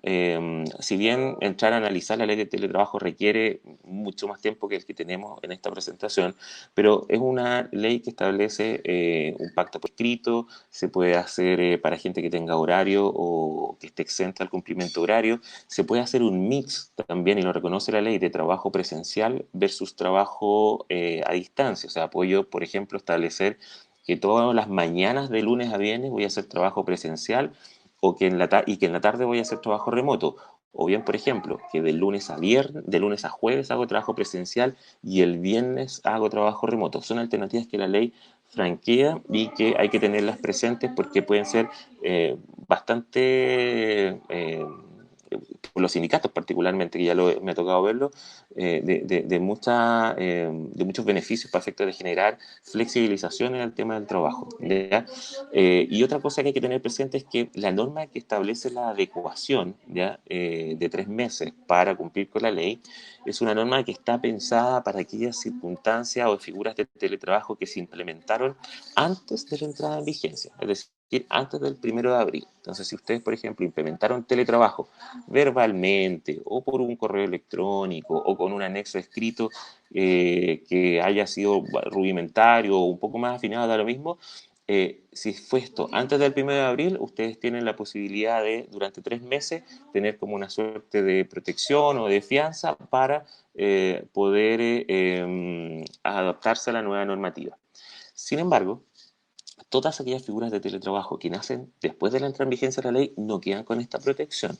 Si bien entrar a analizar la ley de teletrabajo requiere mucho más tiempo que el que tenemos en esta presentación, pero es una ley que establece un pacto por escrito, se puede hacer para gente que tenga horario o que esté exenta al cumplimiento horario, se puede hacer un mix también, y lo reconoce la ley, de trabajo presencial versus trabajo a distancia. O sea, puedo yo, por ejemplo, establecer que todas las mañanas de lunes a viernes voy a hacer trabajo presencial o que y que en la tarde voy a hacer trabajo remoto. O bien, por ejemplo, que de lunes a jueves hago trabajo presencial y el viernes hago trabajo remoto. Son alternativas que la ley franquea y que hay que tenerlas presentes porque pueden ser bastante por los sindicatos particularmente, que ya me ha tocado verlo, de muchos beneficios para efectos de generar flexibilización en el tema del trabajo. ¿Ya? Y otra cosa que hay que tener presente es que la norma que establece la adecuación, ¿ya? De 3 meses para cumplir con la ley es una norma que está pensada para aquellas circunstancias o figuras de teletrabajo que se implementaron antes de la entrada en vigencia, es decir, antes del 1 de abril. Entonces, si ustedes, por ejemplo, implementaron teletrabajo verbalmente o por un correo electrónico o con un anexo escrito que haya sido rudimentario o un poco más afinado, da lo mismo. Si fue esto antes del 1 de abril, ustedes tienen la posibilidad de, durante 3 meses, tener como una suerte de protección o de fianza para poder adaptarse a la nueva normativa. Sin embargo, todas aquellas figuras de teletrabajo que nacen después de la entrada en vigencia de la ley no quedan con esta protección.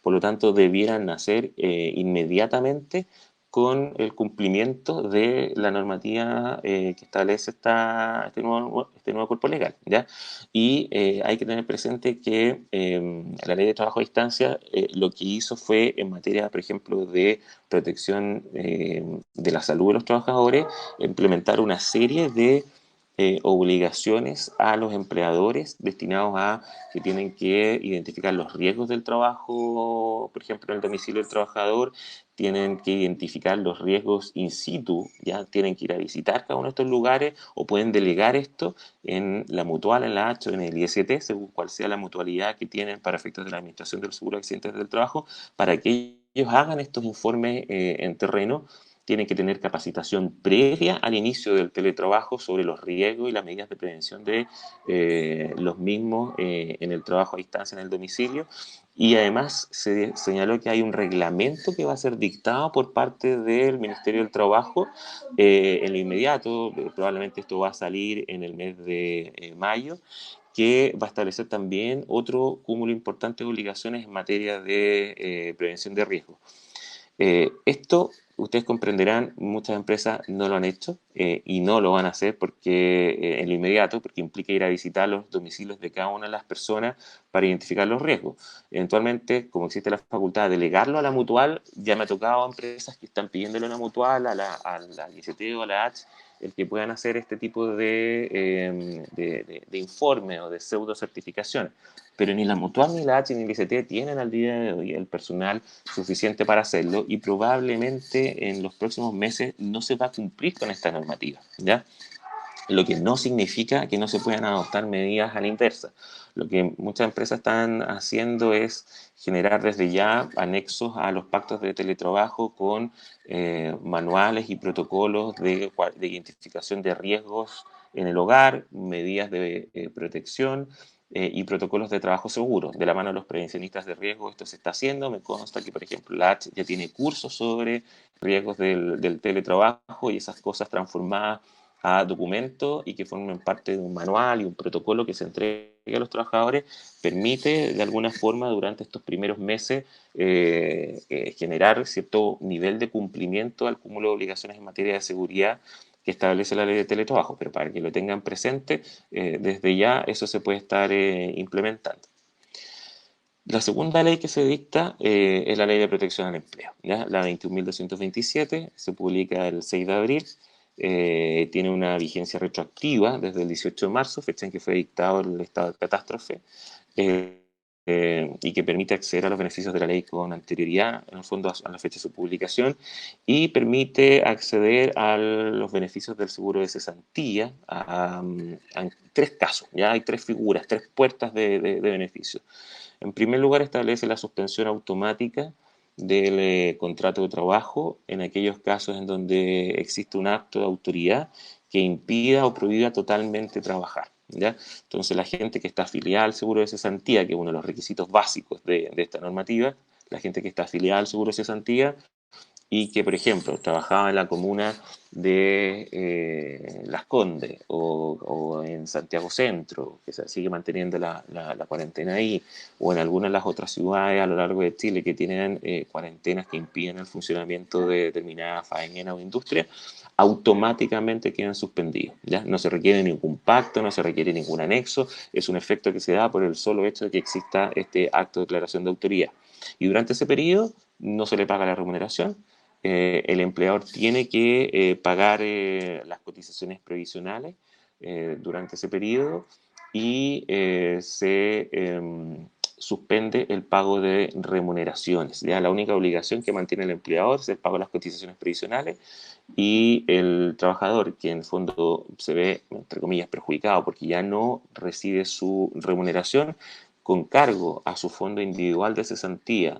Por lo tanto, debieran nacer inmediatamente con el cumplimiento de la normativa que establece este nuevo cuerpo legal, ¿ya? Y hay que tener presente que la ley de trabajo a distancia lo que hizo fue, en materia, por ejemplo, de protección de la salud de los trabajadores, implementar una serie de obligaciones a los empleadores destinados a que tienen que identificar los riesgos del trabajo, por ejemplo, en el domicilio del trabajador, tienen que identificar los riesgos in situ, ya tienen que ir a visitar cada uno de estos lugares o pueden delegar esto en la mutual, en la H o en el IST, según cual sea la mutualidad que tienen para efectos de la administración del seguro de accidentes del trabajo, para que ellos hagan estos informes en terreno. Tienen que tener capacitación previa al inicio del teletrabajo sobre los riesgos y las medidas de prevención de los mismos en el trabajo a distancia en el domicilio. Y además se señaló que hay un reglamento que va a ser dictado por parte del Ministerio del Trabajo en lo inmediato. Probablemente esto va a salir en el mes de mayo, que va a establecer también otro cúmulo importante de obligaciones en materia de prevención de riesgos. Esto, ustedes comprenderán, muchas empresas no lo han hecho y no lo van a hacer porque en lo inmediato, porque implica ir a visitar los domicilios de cada una de las personas para identificar los riesgos. Eventualmente, como existe la facultad de delegarlo a la mutual, ya me ha tocado a empresas que están pidiéndole a una mutual, a la ICT o a la H, el que puedan hacer este tipo de informe o de pseudo certificación. Pero ni la mutual, ni la H, ni el ICT tienen al día de hoy el personal suficiente para hacerlo y probablemente en los próximos meses no se va a cumplir con esta normativa, ¿ya? Lo que no significa que no se puedan adoptar medidas a la inversa. Lo que muchas empresas están haciendo es generar desde ya anexos a los pactos de teletrabajo con manuales y protocolos de identificación de riesgos en el hogar, medidas de protección y protocolos de trabajo seguro. De la mano de los prevencionistas de riesgo esto se está haciendo. Me consta que, por ejemplo, la H ya tiene cursos sobre riesgos del teletrabajo y esas cosas transformadas a documentos y que formen parte de un manual y un protocolo que se entregue a los trabajadores, permite de alguna forma durante estos primeros meses generar cierto nivel de cumplimiento al cúmulo de obligaciones en materia de seguridad que establece la ley de teletrabajo, pero para que lo tengan presente, desde ya eso se puede estar implementando. La segunda ley que se dicta es la Ley de Protección al Empleo, ¿ya? La 21.227 se publica el 6 de abril, tiene una vigencia retroactiva desde el 18 de marzo, fecha en que fue dictado el estado de catástrofe. y que permite acceder a los beneficios de la ley con anterioridad, en el fondo a la fecha de su publicación, y permite acceder a los beneficios del seguro de cesantía en tres casos. Ya hay tres figuras, tres puertas de beneficios. En primer lugar, establece la suspensión automática del contrato de trabajo en aquellos casos en donde existe un acto de autoridad que impida o prohíba totalmente trabajar. ¿Ya? Entonces, la gente que está afiliada al seguro de cesantía, que es uno de los requisitos básicos de esta normativa, la gente que está afiliada al seguro de cesantía y que, por ejemplo, trabajaba en la comuna de Las Condes o en Santiago Centro, que se sigue manteniendo la cuarentena ahí, o en algunas de las otras ciudades a lo largo de Chile que tienen cuarentenas que impiden el funcionamiento de determinada faena o industria, automáticamente quedan suspendidos. ¿Ya? No se requiere ningún pacto, no se requiere ningún anexo, es un efecto que se da por el solo hecho de que exista este acto de declaración de autoridad. Y durante ese periodo no se le paga la remuneración, el empleador tiene que pagar las cotizaciones previsionales durante ese periodo y se suspende el pago de remuneraciones. ¿Ya? La única obligación que mantiene el empleador es el pago de las cotizaciones previsionales y el trabajador, que en el fondo se ve, entre comillas, perjudicado porque ya no recibe su remuneración, con cargo a su fondo individual de cesantía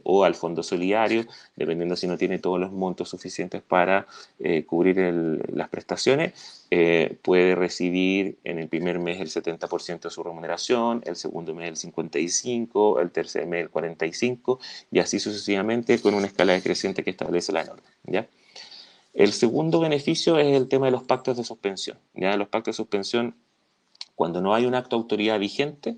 o al fondo solidario, dependiendo si no tiene todos los montos suficientes para cubrir las prestaciones, puede recibir en el primer mes el 70% de su remuneración, el segundo mes el 55%, el tercer mes el 45% y así sucesivamente con una escala decreciente que establece la norma. ¿Ya? El segundo beneficio es el tema de los pactos de suspensión. ¿Ya? Los pactos de suspensión, cuando no hay un acto de autoridad vigente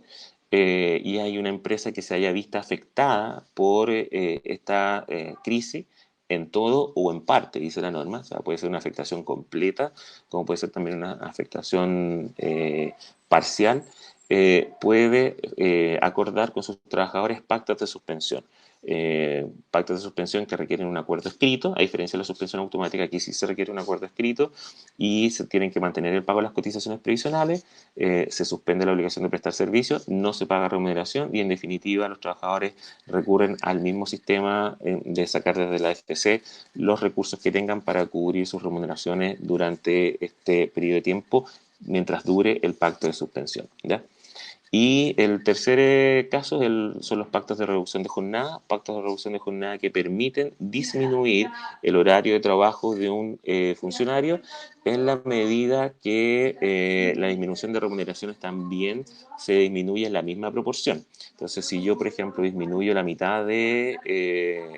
y hay una empresa que se haya visto afectada por esta crisis, en todo o en parte, dice la norma, o sea, puede ser una afectación completa, como puede ser también una afectación parcial, puede acordar con sus trabajadores pactos de suspensión. Pactos de suspensión que requieren un acuerdo escrito, a diferencia de la suspensión automática, aquí sí se requiere un acuerdo escrito y se tienen que mantener el pago de las cotizaciones previsionales, se suspende la obligación de prestar servicios, no se paga remuneración y en definitiva los trabajadores recurren al mismo sistema de sacar desde la AFP los recursos que tengan para cubrir sus remuneraciones durante este periodo de tiempo mientras dure el pacto de suspensión. ¿Ya? Y el tercer caso son los pactos de reducción de jornada, pactos de reducción de jornada que permiten disminuir el horario de trabajo de un funcionario en la medida que la disminución de remuneraciones también se disminuye en la misma proporción. Entonces, si yo, por ejemplo, disminuyo la mitad de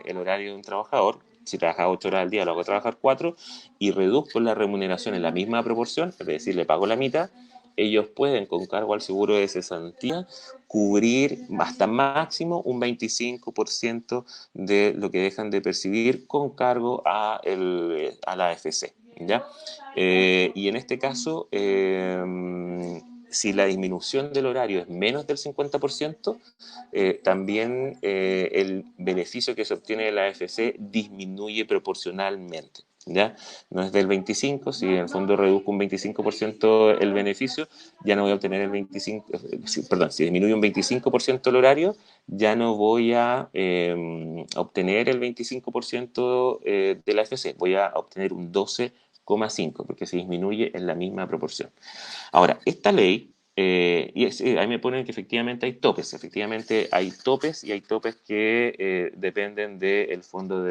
el horario de un trabajador, si trabaja 8 horas al día, lo hago trabajar 4 y reduzco la remuneración en la misma proporción, es decir, le pago la mitad, ellos pueden, con cargo al seguro de cesantía, cubrir hasta máximo un 25% de lo que dejan de percibir con cargo a la AFC. ¿Ya? Y en este caso, si la disminución del horario es menos del 50%, también el beneficio que se obtiene de la AFC disminuye proporcionalmente. ¿Ya? No es del 25, si en el fondo reduzco un 25% el beneficio, ya no voy a obtener el 25, perdón, si disminuye un 25% el horario, ya no voy a obtener el 25% de la AFC, voy a obtener un 12,5 porque se disminuye en la misma proporción. Ahora, esta ley, ahí me ponen que efectivamente hay topes y hay topes que dependen del fondo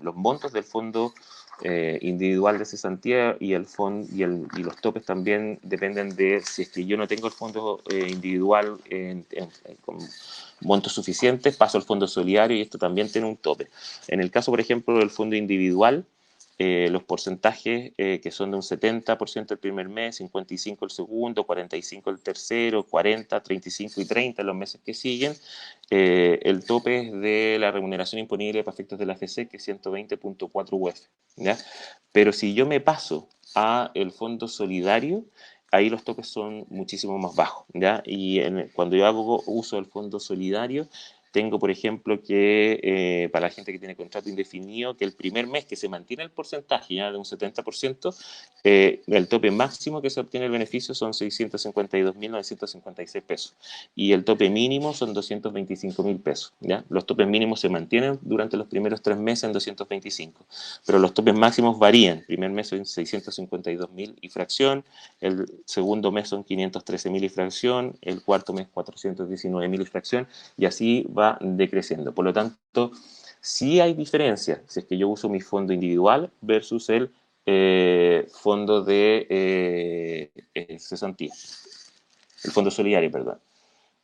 los montos del fondo individual de cesantía y y los topes también dependen de si es que yo no tengo el fondo individual con montos suficientes, paso al fondo solidario y esto también tiene un tope. En el caso, por ejemplo, del fondo individual, los porcentajes que son de un 70% el primer mes, 55% el segundo, 45% el tercero, 40%, 35% y 30% en los meses que siguen. El tope es de la remuneración imponible para efectos de la AFC, que es 120.4 UF. ¿Ya? Pero si yo me paso a el fondo solidario, ahí los topes son muchísimo más bajos. ¿Ya? Y cuando yo hago uso del fondo solidario, tengo, por ejemplo, que para la gente que tiene contrato indefinido, que el primer mes que se mantiene el porcentaje ya de un 70%, el tope máximo que se obtiene el beneficio son 652.956 pesos y el tope mínimo son 225.000 pesos. ¿Ya? Los topes mínimos se mantienen durante los primeros 3 meses en 225, pero los topes máximos varían. El primer mes son 652.000 y fracción, el segundo mes son 513.000 y fracción, el cuarto mes 419.000 y fracción, y así va decreciendo. Por lo tanto, sí hay diferencia si es que yo uso mi fondo individual versus el fondo de cesantía, el fondo solidario, perdón.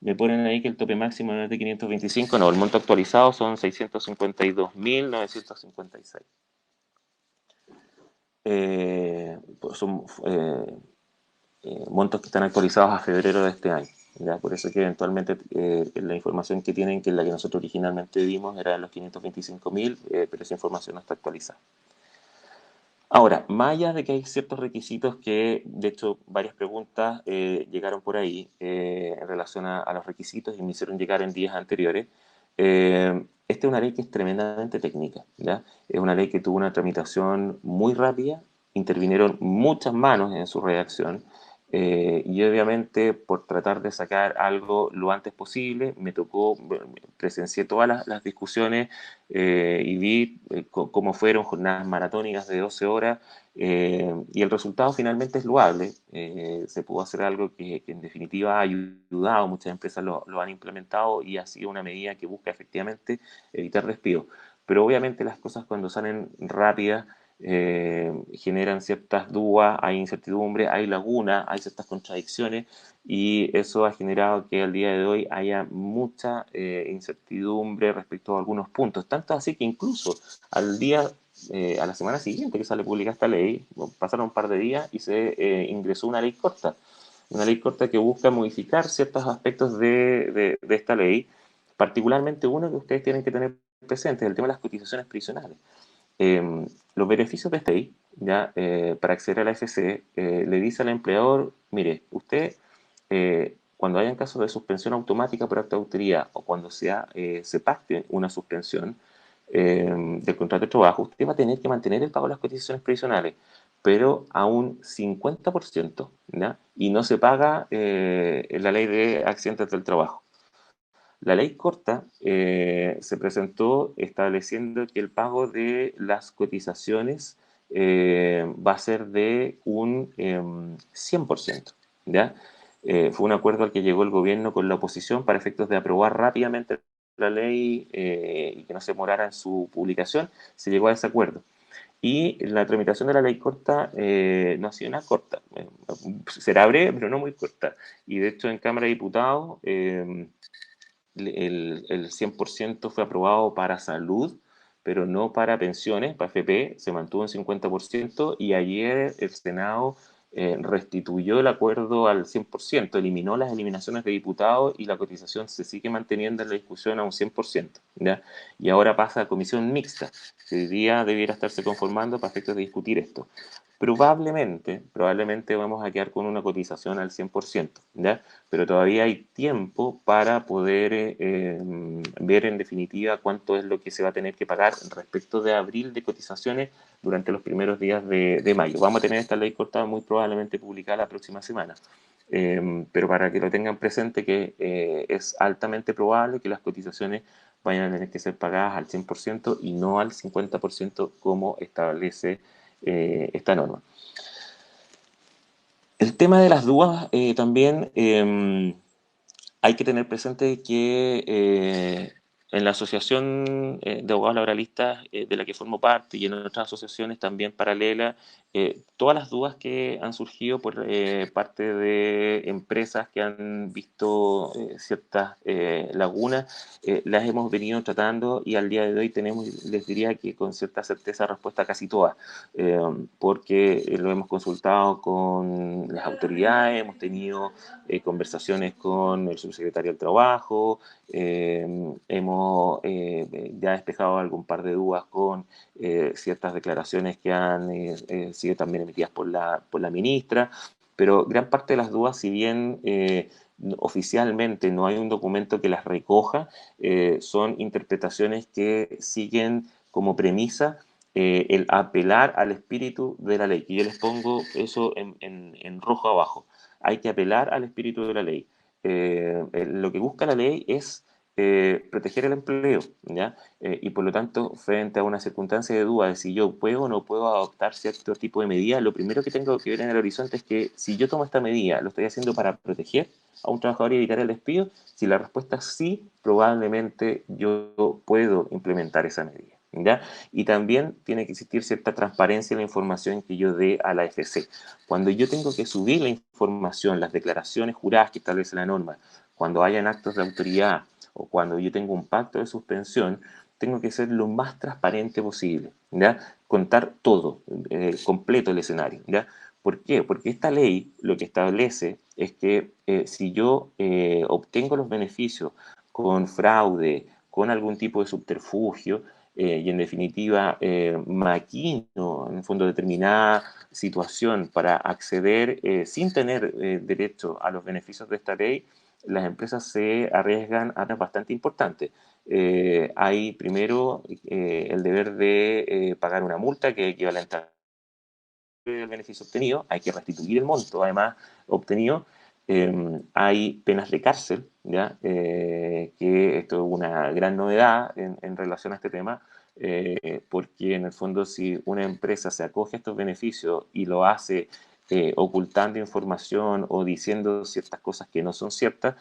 Me ponen ahí que el tope máximo no es de 525, no, el monto actualizado son 652.956. Pues son montos que están actualizados a febrero de este año. ¿Ya? Por eso que eventualmente la información que tienen, que es la que nosotros originalmente dimos, era de los 525.000, pero esa información no está actualizada. Ahora, más allá de que hay ciertos requisitos que, de hecho, varias preguntas llegaron por ahí en relación a los requisitos y me hicieron llegar en días anteriores, esta es una ley que es tremendamente técnica, ¿ya? Es una ley que tuvo una tramitación muy rápida, intervinieron muchas manos en su redacción, y obviamente por tratar de sacar algo lo antes posible, me tocó, presencié todas las discusiones y vi cómo fueron jornadas maratónicas de 12 horas, y el resultado finalmente es loable. Se pudo hacer algo que en definitiva ha ayudado, muchas empresas lo han implementado y ha sido una medida que busca efectivamente evitar despidos. Pero obviamente las cosas cuando salen rápidas generan ciertas dudas, hay incertidumbre, hay lagunas, hay ciertas contradicciones y eso ha generado que al día de hoy haya mucha incertidumbre respecto a algunos puntos. Tanto así que incluso al día, a la semana siguiente que sale publicada esta ley, pasaron un par de días y se ingresó una ley corta. Una ley corta que busca modificar ciertos aspectos de esta ley, particularmente uno que ustedes tienen que tener presente, el tema de las cotizaciones previsionales. Los beneficios de esta ley, ya, para acceder a la AFC, le dice al empleador, mire, usted, cuando hayan casos de suspensión automática por acto de autoridad o cuando se pacte una suspensión del contrato de trabajo, usted va a tener que mantener el pago de las cotizaciones previsionales, pero a un 50%, ¿ya? Y no se paga la ley de accidentes del trabajo. La ley corta se presentó estableciendo que el pago de las cotizaciones va a ser de un 100%, ¿ya? Fue un acuerdo al que llegó el gobierno con la oposición para efectos de aprobar rápidamente la ley y que no se demorara en su publicación. Se llegó a ese acuerdo. Y la tramitación de la ley corta no ha sido nada corta. Será breve, pero no muy corta. Y de hecho en Cámara de Diputados el 100% fue aprobado para salud, pero no para pensiones, para FP, se mantuvo en 50% y ayer el Senado restituyó el acuerdo al 100%, eliminó las eliminaciones de diputados y la cotización se sigue manteniendo en la discusión a un 100%, ¿ya? Y ahora pasa a comisión mixta, que hoy día debiera estarse conformando para efectos de discutir esto. Probablemente vamos a quedar con una cotización al 100%, ¿ya? Pero todavía hay tiempo para poder ver en definitiva cuánto es lo que se va a tener que pagar respecto de abril de cotizaciones durante los primeros días de mayo. Vamos a tener esta ley cortada muy probablemente publicada la próxima semana. Pero para que lo tengan presente que es altamente probable que las cotizaciones vayan a tener que ser pagadas al 100% y no al 50% como establece esta norma. El tema de las dudas también hay que tener presente que en la Asociación de Abogados Laboralistas de la que formo parte y en otras asociaciones también paralelas, todas las dudas que han surgido por parte de empresas que han visto ciertas lagunas, las hemos venido tratando y al día de hoy tenemos, les diría que con cierta certeza, respuesta a casi todas, porque lo hemos consultado con las autoridades, hemos tenido conversaciones con el subsecretario del Trabajo, hemos ya despejado algún par de dudas con ciertas declaraciones que han sido también emitidas por la ministra, pero gran parte de las dudas, si bien oficialmente no hay un documento que las recoja, son interpretaciones que siguen como premisa el apelar al espíritu de la ley. Y yo les pongo eso en rojo abajo. Hay que apelar al espíritu de la ley. Lo que busca la ley es proteger el empleo, ¿ya? Y por lo tanto, frente a una circunstancia de duda de si yo puedo o no puedo adoptar cierto tipo de medida, lo primero que tengo que ver en el horizonte es que si yo tomo esta medida, ¿lo estoy haciendo para proteger a un trabajador y evitar el despido? Si la respuesta es sí, probablemente yo puedo implementar esa medida, ¿ya? Y también tiene que existir cierta transparencia en la información que yo dé a la FC. Cuando yo tengo que subir la información, las declaraciones juradas que establece la norma, cuando hayan actos de autoridad o cuando yo tengo un pacto de suspensión, tengo que ser lo más transparente posible, ¿ya? Contar todo, completo el escenario, ¿ya? ¿Por qué? Porque esta ley lo que establece es que si yo obtengo los beneficios con fraude, con algún tipo de subterfugio, y en definitiva maquino en el fondo determinada situación para acceder sin tener derecho a los beneficios de esta ley, las empresas se arriesgan a bastante importantes. Hay primero el deber de pagar una multa que es equivalente al beneficio obtenido, hay que restituir el monto además obtenido, hay penas de cárcel, ¿ya? Que esto es una gran novedad en relación a este tema, porque en el fondo si una empresa se acoge a estos beneficios y lo hace ocultando información o diciendo ciertas cosas que no son ciertas,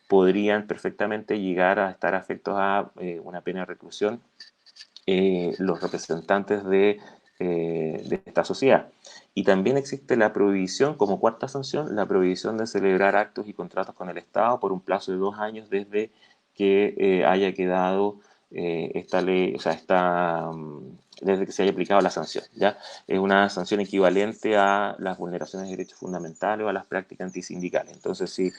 podrían perfectamente llegar a estar afectos a una pena de reclusión los representantes de esta sociedad. Y también existe la prohibición, como cuarta sanción, la prohibición de celebrar actos y contratos con el Estado por un plazo de 2 años desde que haya quedado esta ley, o sea, desde que se haya aplicado la sanción, ¿ya? Es una sanción equivalente a las vulneraciones de derechos fundamentales o a las prácticas antisindicales. Entonces, si,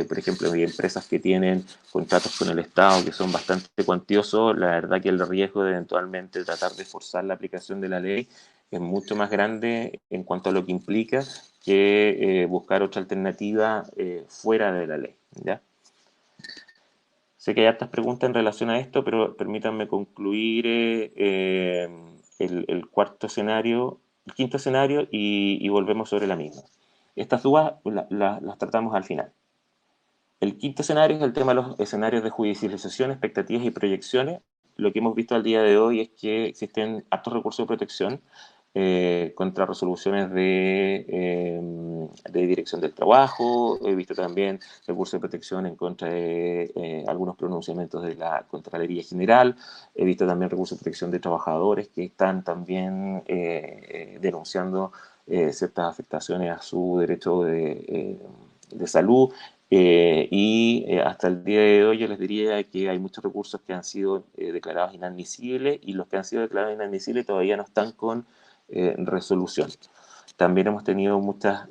por ejemplo, hay empresas que tienen contratos con el Estado que son bastante cuantiosos, la verdad que el riesgo de eventualmente tratar de forzar la aplicación de la ley es mucho más grande en cuanto a lo que implica que buscar otra alternativa fuera de la ley, ¿ya? Sé que hay hartas preguntas en relación a esto, pero permítanme concluir el cuarto escenario, el quinto escenario y volvemos sobre la misma. Estas dudas las tratamos al final. El quinto escenario es el tema de los escenarios de judicialización, expectativas y proyecciones. Lo que hemos visto al día de hoy es que existen altos recursos de protección contra resoluciones de dirección del trabajo. He visto también recursos de protección en contra de algunos pronunciamientos de la Contraloría General. He visto también recursos de protección de trabajadores que están también denunciando ciertas afectaciones a su derecho de salud. Hasta el día de hoy yo les diría que hay muchos recursos que han sido declarados inadmisibles y los que han sido declarados inadmisibles todavía no están con resolución. También hemos tenido muchas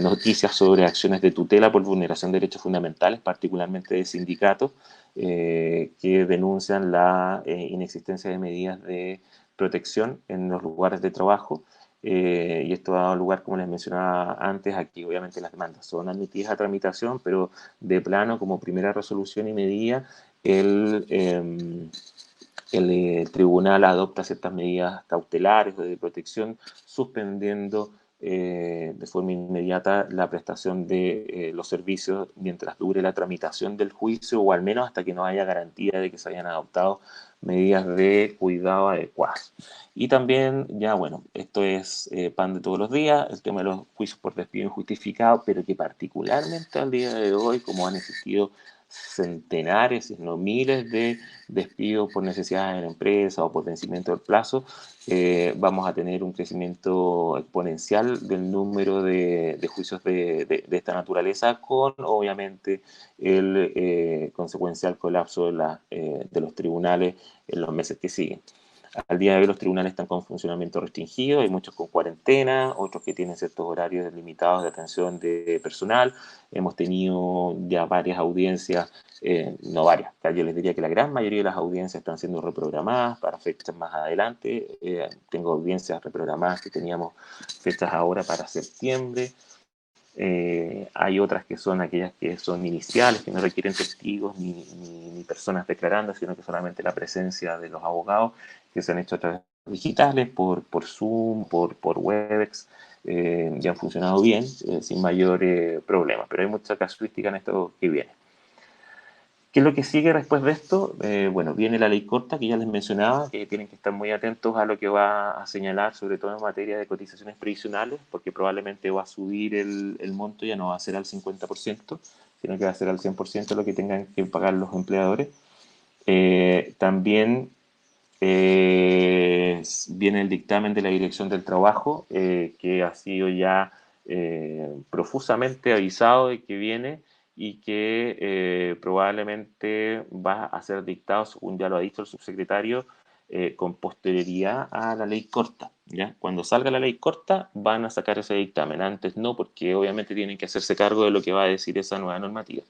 noticias sobre acciones de tutela por vulneración de derechos fundamentales, particularmente de sindicatos, que denuncian la inexistencia de medidas de protección en los lugares de trabajo. Y esto ha dado lugar, como les mencionaba antes, aquí obviamente las demandas son admitidas a tramitación, pero de plano, como primera resolución y medida, el, eh, el tribunal adopta ciertas medidas cautelares o de protección, suspendiendo de forma inmediata la prestación de los servicios mientras dure la tramitación del juicio o al menos hasta que no haya garantía de que se hayan adoptado medidas de cuidado adecuadas. Y también, ya bueno, esto es pan de todos los días, el tema de los juicios por despido injustificado, pero que particularmente al día de hoy, como han existido centenares, si no miles de despidos por necesidades en la empresa o por vencimiento del plazo, vamos a tener un crecimiento exponencial del número de juicios de esta naturaleza, con obviamente el consecuencial colapso de los tribunales en los meses que siguen. Al día de hoy los tribunales están con funcionamiento restringido, hay muchos con cuarentena, otros que tienen ciertos horarios limitados de atención de personal. Hemos tenido ya varias audiencias, no varias, yo les diría que la gran mayoría de las audiencias están siendo reprogramadas para fechas más adelante. Tengo audiencias reprogramadas que teníamos fechas ahora para septiembre. Hay otras que son aquellas que son iniciales, que no requieren testigos ni personas declarando, sino que solamente la presencia de los abogados, que se han hecho a través de digitales, por Zoom, por Webex, y han funcionado bien, sin mayor problema. Pero hay mucha casuística en esto que viene. ¿Qué es lo que sigue después de esto? Bueno, viene la ley corta que ya les mencionaba, que tienen que estar muy atentos a lo que va a señalar, sobre todo en materia de cotizaciones previsionales, porque probablemente va a subir el monto, ya no va a ser al 50%, sino que va a ser al 100% lo que tengan que pagar los empleadores. También viene el dictamen de la Dirección del Trabajo, que ha sido ya profusamente avisado de que viene y que probablemente va a ser dictado, según ya lo ha dicho el subsecretario, con posterioridad a la ley corta. ¿Ya? Cuando salga la ley corta van a sacar ese dictamen, antes no, porque obviamente tienen que hacerse cargo de lo que va a decir esa nueva normativa.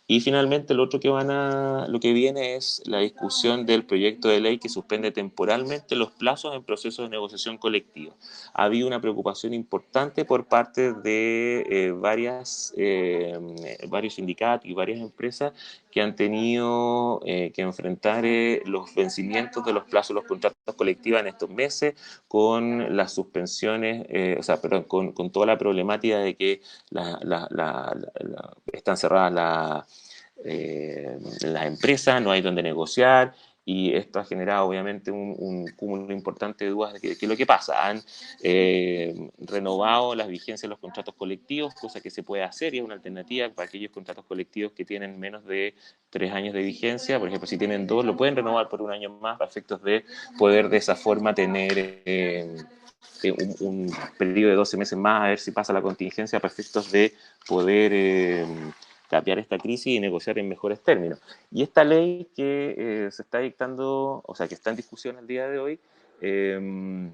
Y finalmente lo que viene es la discusión del proyecto de ley que suspende temporalmente los plazos en procesos de negociación colectiva. Ha habido una preocupación importante por parte de varios sindicatos y varias empresas que han tenido que enfrentar los vencimientos de los plazos de los contratos colectivos en estos meses, con las suspensiones, con toda la problemática de que están cerradas las empresas, no hay donde negociar, y esto ha generado obviamente un cúmulo importante de dudas de qué es lo que pasa. Han renovado las vigencias de los contratos colectivos, cosa que se puede hacer y es una alternativa para aquellos contratos colectivos que tienen menos de 3 años de vigencia. Por ejemplo, si tienen 2, lo pueden renovar por 1 año más para efectos de poder de esa forma tener un periodo de 12 meses más, a ver si pasa la contingencia, para efectos de poder cambiar esta crisis y negociar en mejores términos. Y esta ley que se está dictando, o sea, que está en discusión el día de hoy, en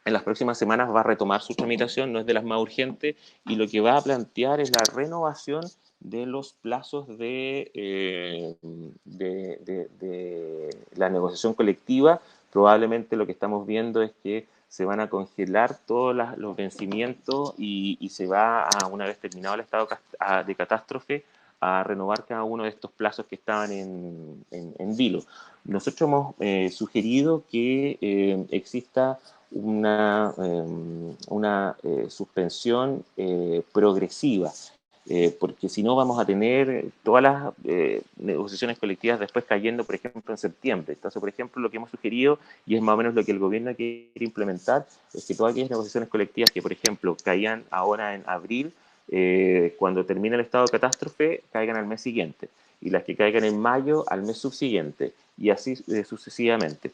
las próximas semanas va a retomar su tramitación, no es de las más urgentes, y lo que va a plantear es la renovación de los plazos de la negociación colectiva. Probablemente lo que estamos viendo es que se van a congelar todos los vencimientos y se va, una vez terminado el estado de catástrofe, a renovar cada uno de estos plazos que estaban en vilo. Nosotros hemos sugerido que exista una suspensión progresiva, porque si no vamos a tener todas las negociaciones colectivas después cayendo, por ejemplo, en septiembre. Entonces, por ejemplo, lo que hemos sugerido, y es más o menos lo que el gobierno quiere implementar, es que todas aquellas negociaciones colectivas que, por ejemplo, caían ahora en abril, cuando termine el estado de catástrofe, caigan al mes siguiente, y las que caigan en mayo al mes subsiguiente, y así sucesivamente.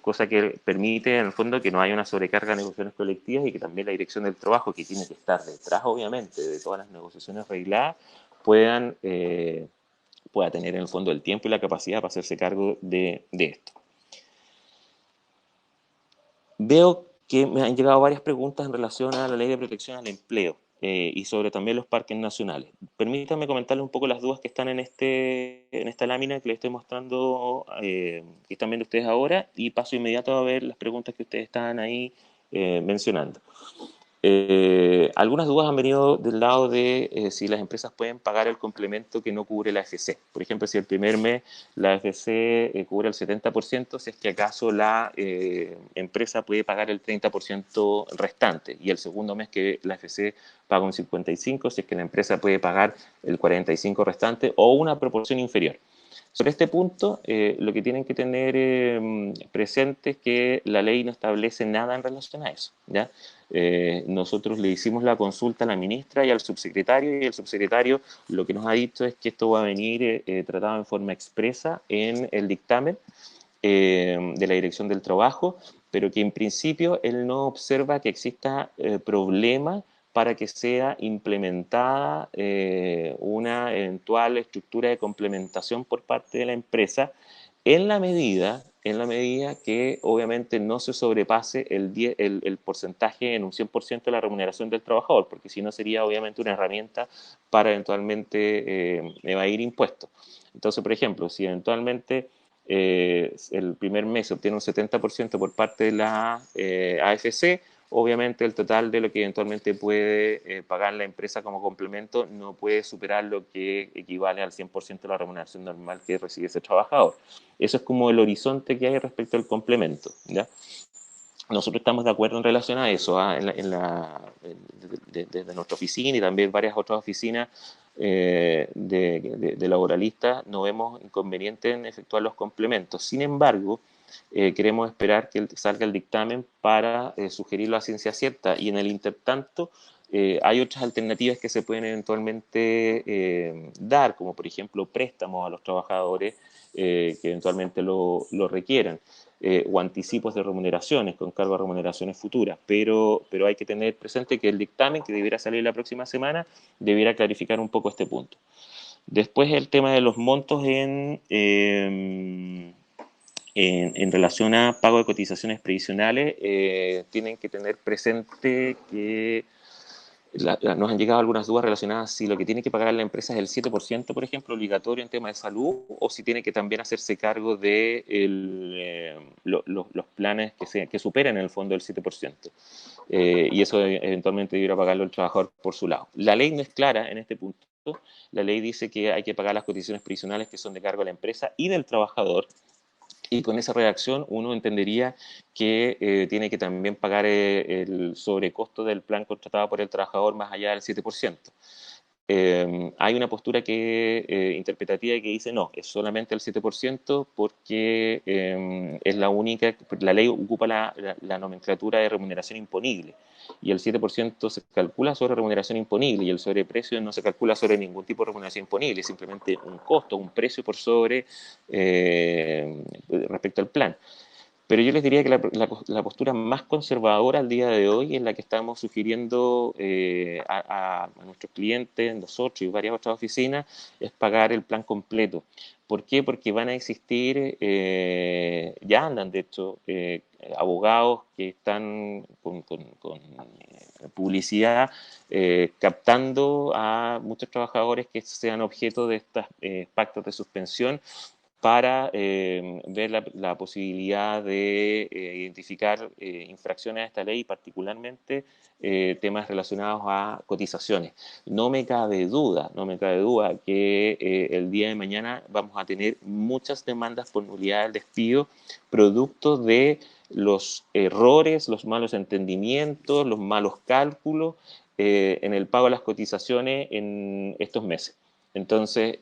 Cosa que permite, en el fondo, que no haya una sobrecarga de negociaciones colectivas y que también la Dirección del Trabajo, que tiene que estar detrás, obviamente, de todas las negociaciones regladas, pueda tener, en el fondo, el tiempo y la capacidad para hacerse cargo de esto. Veo que me han llegado varias preguntas en relación a la Ley de Protección al Empleo y sobre también los parques nacionales. Permítanme comentarles un poco las dudas que están en esta lámina que les estoy mostrando, que están viendo ustedes ahora, y paso inmediato a ver las preguntas que ustedes están ahí mencionando. Algunas dudas han venido del lado de si las empresas pueden pagar el complemento que no cubre la AFC. Por ejemplo, si el primer mes la AFC cubre el 70%, si es que acaso la empresa puede pagar el 30% restante, y el segundo mes que la AFC paga un 55%, si es que la empresa puede pagar el 45% restante o una proporción inferior. Sobre este punto, lo que tienen que tener presente es que la ley no establece nada en relación a eso, ¿ya? Nosotros le hicimos la consulta a la ministra y al subsecretario, y el subsecretario lo que nos ha dicho es que esto va a venir tratado en forma expresa en el dictamen de la Dirección del Trabajo, pero que en principio él no observa que exista problema para que sea implementada una eventual estructura de complementación por parte de la empresa, en en la medida que obviamente no se sobrepase el porcentaje en un 100% de la remuneración del trabajador, porque si no sería obviamente una herramienta para eventualmente evadir impuestos. Entonces, por ejemplo, si eventualmente el primer mes se obtiene un 70% por parte de la AFC, obviamente el total de lo que eventualmente puede pagar la empresa como complemento no puede superar lo que equivale al 100% de la remuneración normal que recibe ese trabajador. Eso es como el horizonte que hay respecto al complemento, ¿ya? Nosotros estamos de acuerdo en relación a eso, desde nuestra oficina y también varias otras oficinas de laboralistas no vemos inconveniente en efectuar los complementos. Sin embargo, queremos esperar que salga el dictamen para sugerirlo a ciencia cierta y en el intertanto hay otras alternativas que se pueden eventualmente dar, como por ejemplo préstamos a los trabajadores que eventualmente lo requieran o anticipos de remuneraciones con cargo a remuneraciones futuras, pero hay que tener presente que el dictamen que debiera salir la próxima semana debiera clarificar un poco este punto. Después el tema de los montos en relación a pago de cotizaciones previsionales, tienen que tener presente que nos han llegado algunas dudas relacionadas si lo que tiene que pagar la empresa es el 7%, por ejemplo, obligatorio en tema de salud, o si tiene que también hacerse cargo de los planes que superen en el fondo el 7%. Y eso eventualmente debiera pagarlo el trabajador por su lado. La ley no es clara en este punto. La ley dice que hay que pagar las cotizaciones previsionales que son de cargo de la empresa y del trabajador, y con esa redacción uno entendería que tiene que también pagar el sobrecosto del plan contratado por el trabajador más allá del 7%. Hay una postura interpretativa que dice no, es solamente el 7% porque es la única, la ley ocupa la nomenclatura de remuneración imponible y el 7% se calcula sobre remuneración imponible y el sobreprecio no se calcula sobre ningún tipo de remuneración imponible, es simplemente un costo, un precio por sobre respecto al plan. Pero yo les diría que la postura más conservadora al día de hoy es la que estamos sugiriendo a nuestros clientes, nosotros y varias otras oficinas, es pagar el plan completo. ¿Por qué? Porque van a existir, ya andan de hecho, abogados que están con publicidad captando a muchos trabajadores que sean objeto de estos pactos de suspensión para ver la posibilidad de identificar infracciones a esta ley, particularmente temas relacionados a cotizaciones. No me cabe duda que el día de mañana vamos a tener muchas demandas por nulidad del despido, producto de los errores, los malos entendimientos, los malos cálculos en el pago de las cotizaciones en estos meses. Entonces,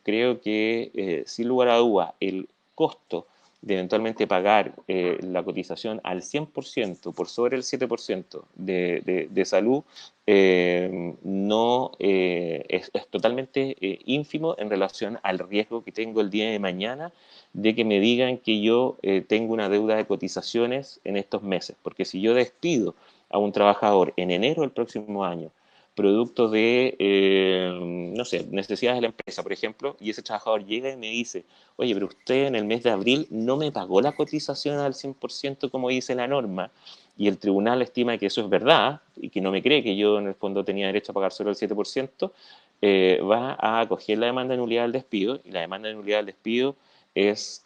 creo que sin lugar a duda el costo de eventualmente pagar la cotización al 100% por sobre el 7% de salud no es totalmente ínfimo en relación al riesgo que tengo el día de mañana de que me digan que yo tengo una deuda de cotizaciones en estos meses. Porque si yo despido a un trabajador en enero del próximo año, producto de, no sé, necesidades de la empresa, por ejemplo, y ese trabajador llega y me dice, oye, pero usted en el mes de abril no me pagó la cotización al 100% como dice la norma, y el tribunal estima que eso es verdad, y que no me cree que yo en el fondo tenía derecho a pagar solo el 7%, va a acoger la demanda de nulidad del despido, y la demanda de nulidad del despido es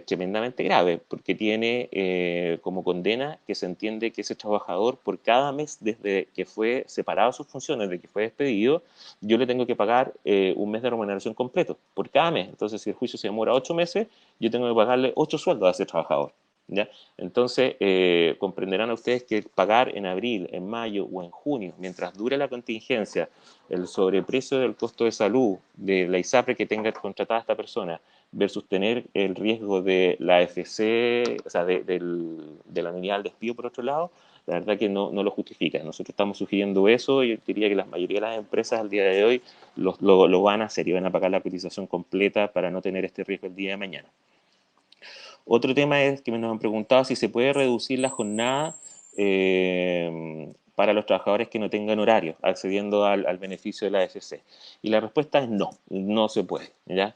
tremendamente grave, porque tiene como condena que se entiende que ese trabajador por cada mes desde que fue separado de sus funciones, desde que fue despedido, yo le tengo que pagar un mes de remuneración completo, por cada mes. Entonces, si el juicio se demora 8 meses, yo tengo que pagarle 8 sueldos a ese trabajador. ¿Ya? Entonces, comprenderán a ustedes que pagar en abril, en mayo o en junio, mientras dure la contingencia, el sobreprecio del costo de salud de la ISAPRE que tenga contratada esta persona, versus tener el riesgo de la FC, o sea, de la unidad del despido por otro lado, la verdad que no lo justifica. Nosotros estamos sugiriendo eso y yo diría que la mayoría de las empresas al día de hoy lo van a hacer y van a pagar la cotización completa para no tener este riesgo el día de mañana. Otro tema es que nos han preguntado si se puede reducir la jornada para los trabajadores que no tengan horario, accediendo al beneficio de la AFC? Y la respuesta es no, no se puede, ¿ya?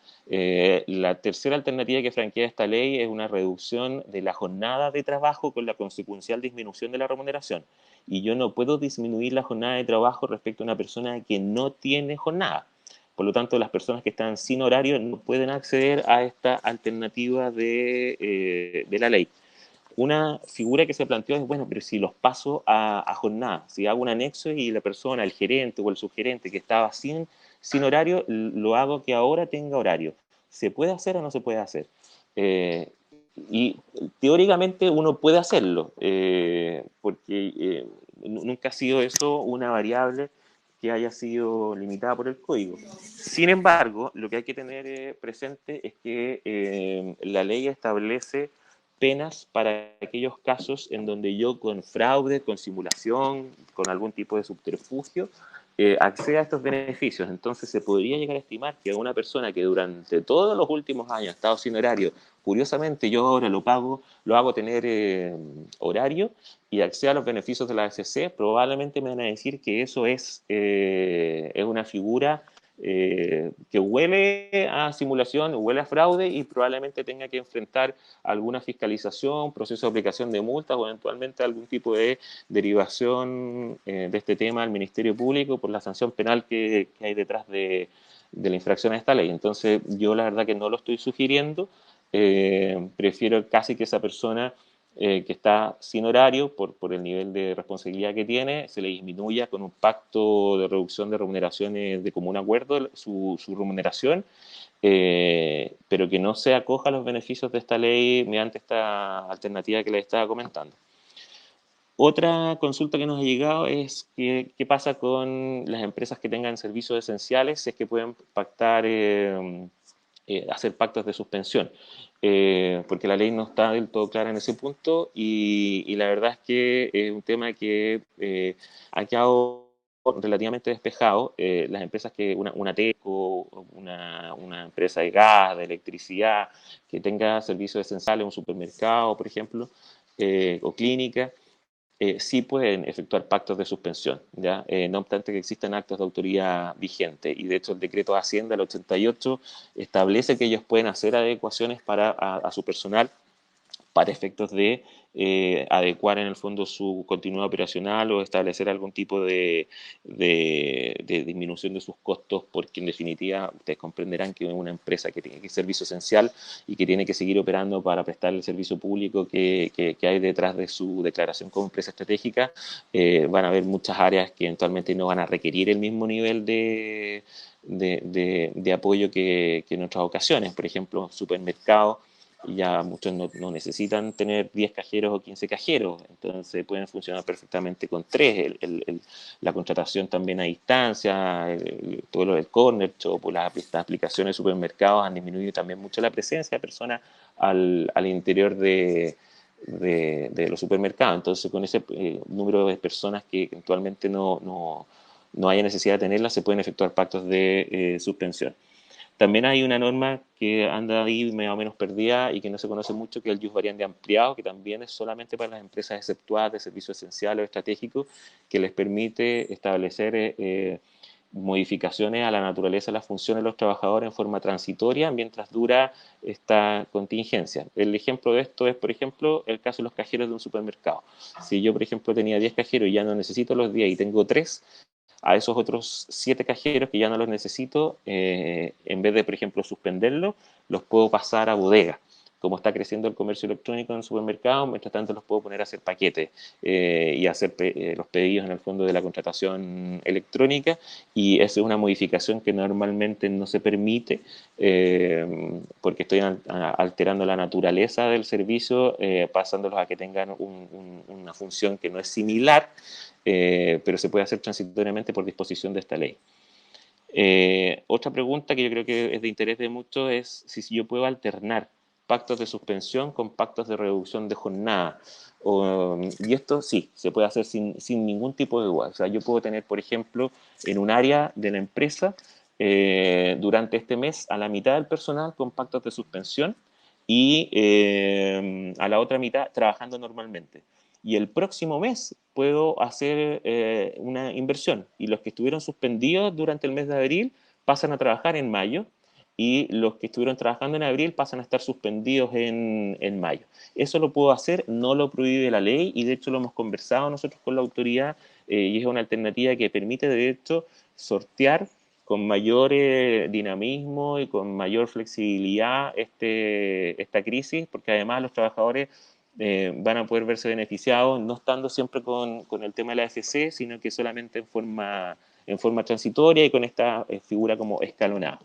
La tercera alternativa que franquea esta ley es una reducción de la jornada de trabajo con la consecuencial disminución de la remuneración. Y yo no puedo disminuir la jornada de trabajo respecto a una persona que no tiene jornada. Por lo tanto, las personas que están sin horario no pueden acceder a esta alternativa de la ley. Una figura que se planteó es, bueno, pero si los paso a jornada, si hago un anexo y la persona, el gerente o el subgerente que estaba sin horario, lo hago que ahora tenga horario. ¿Se puede hacer o no se puede hacer? Eh, y teóricamente uno puede hacerlo, porque nunca ha sido eso una variable que haya sido limitada por el código. Sin embargo, lo que hay que tener presente es que la ley establece penas para aquellos casos en donde yo con fraude, con simulación, con algún tipo de subterfugio, acceda a estos beneficios. Entonces se podría llegar a estimar que a una persona que durante todos los últimos años ha estado sin horario, curiosamente yo ahora lo pago, lo hago tener horario y acceda a los beneficios de la AFC, probablemente me van a decir que eso es una figura que huele a simulación, huele a fraude y probablemente tenga que enfrentar alguna fiscalización, proceso de aplicación de multas o eventualmente algún tipo de derivación de este tema al Ministerio Público por la sanción penal que hay detrás de la infracción a esta ley. Entonces, yo la verdad que no lo estoy sugiriendo, prefiero casi que esa persona que está sin horario por el nivel de responsabilidad que tiene, se le disminuya con un pacto de reducción de remuneraciones de común acuerdo su remuneración, pero que no se acoja a los beneficios de esta ley mediante esta alternativa que les estaba comentando. Otra consulta que nos ha llegado es qué pasa con las empresas que tengan servicios esenciales, si es que pueden pactar, hacer pactos de suspensión, porque la ley no está del todo clara en ese punto y la verdad es que es un tema que ha quedado relativamente despejado. Las empresas que, una TECO, una empresa de gas, de electricidad, que tenga servicios esenciales, un supermercado, por ejemplo, o clínica, sí pueden efectuar pactos de suspensión, ¿ya? No obstante que existan actos de autoridad vigente. Y de hecho el decreto de Hacienda, el 88, establece que ellos pueden hacer adecuaciones a su personal para efectos de adecuar en el fondo su continuidad operacional o establecer algún tipo de disminución de sus costos, porque en definitiva ustedes comprenderán que una empresa que tiene que ser servicio esencial y que tiene que seguir operando para prestar el servicio público que hay detrás de su declaración como empresa estratégica, van a haber muchas áreas que eventualmente no van a requerir el mismo nivel de apoyo que en otras ocasiones. Por ejemplo, supermercados, ya muchos no necesitan tener 10 cajeros o 15 cajeros, entonces pueden funcionar perfectamente con 3. La contratación también a distancia, todo lo del corner shop, las aplicaciones de supermercados han disminuido también mucho la presencia de personas al interior de los supermercados. Entonces, con ese número de personas que eventualmente no haya necesidad de tenerlas, se pueden efectuar pactos de suspensión. También hay una norma que anda ahí más o menos perdida y que no se conoce mucho, que es el jus variandi ampliado, que también es solamente para las empresas exceptuadas de servicios esenciales o estratégicos, que les permite establecer modificaciones a la naturaleza de las funciones de los trabajadores en forma transitoria mientras dura esta contingencia. El ejemplo de esto es, por ejemplo, el caso de los cajeros de un supermercado. Si yo, por ejemplo, tenía 10 cajeros y ya no necesito los 10 y tengo 3, a esos otros 7 cajeros que ya no los necesito, en vez de, por ejemplo, suspenderlos, los puedo pasar a bodega. Como está creciendo el comercio electrónico en el supermercado, mientras tanto los puedo poner a hacer paquetes y hacer los pedidos en el fondo de la contratación electrónica, y esa es una modificación que normalmente no se permite porque estoy alterando la naturaleza del servicio, pasándolos a que tengan una función que no es similar, pero se puede hacer transitoriamente por disposición de esta ley. Otra pregunta que yo creo que es de interés de muchos es si yo puedo alternar pactos de suspensión con pactos de reducción de jornada. Y esto sí, se puede hacer sin ningún tipo de duda. O sea, yo puedo tener, por ejemplo, en un área de la empresa, durante este mes, a la mitad del personal con pactos de suspensión y a la otra mitad trabajando normalmente. y el próximo mes puedo hacer una inversión. Y los que estuvieron suspendidos durante el mes de abril pasan a trabajar en mayo y los que estuvieron trabajando en abril pasan a estar suspendidos en mayo. Eso lo puedo hacer, no lo prohíbe la ley y de hecho lo hemos conversado nosotros con la autoridad y es una alternativa que permite de hecho sortear con mayor dinamismo y con mayor flexibilidad esta crisis, porque además los trabajadores van a poder verse beneficiados no estando siempre con el tema de la AFC, sino que solamente en forma transitoria y con esta figura como escalonada.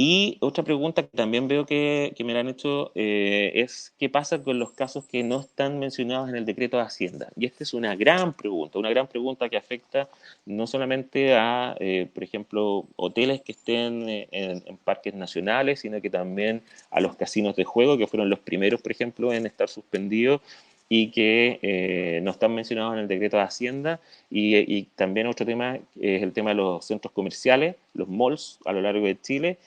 Y otra pregunta que también veo que me la han hecho es qué pasa con los casos que no están mencionados en el decreto de Hacienda. Y esta es una gran pregunta que afecta no solamente a, por ejemplo, hoteles que estén en parques nacionales, sino que también a los casinos de juego, que fueron los primeros, por ejemplo, en estar suspendidos y que no están mencionados en el decreto de Hacienda. Y también otro tema es el tema de los centros comerciales, los malls a lo largo de Chile,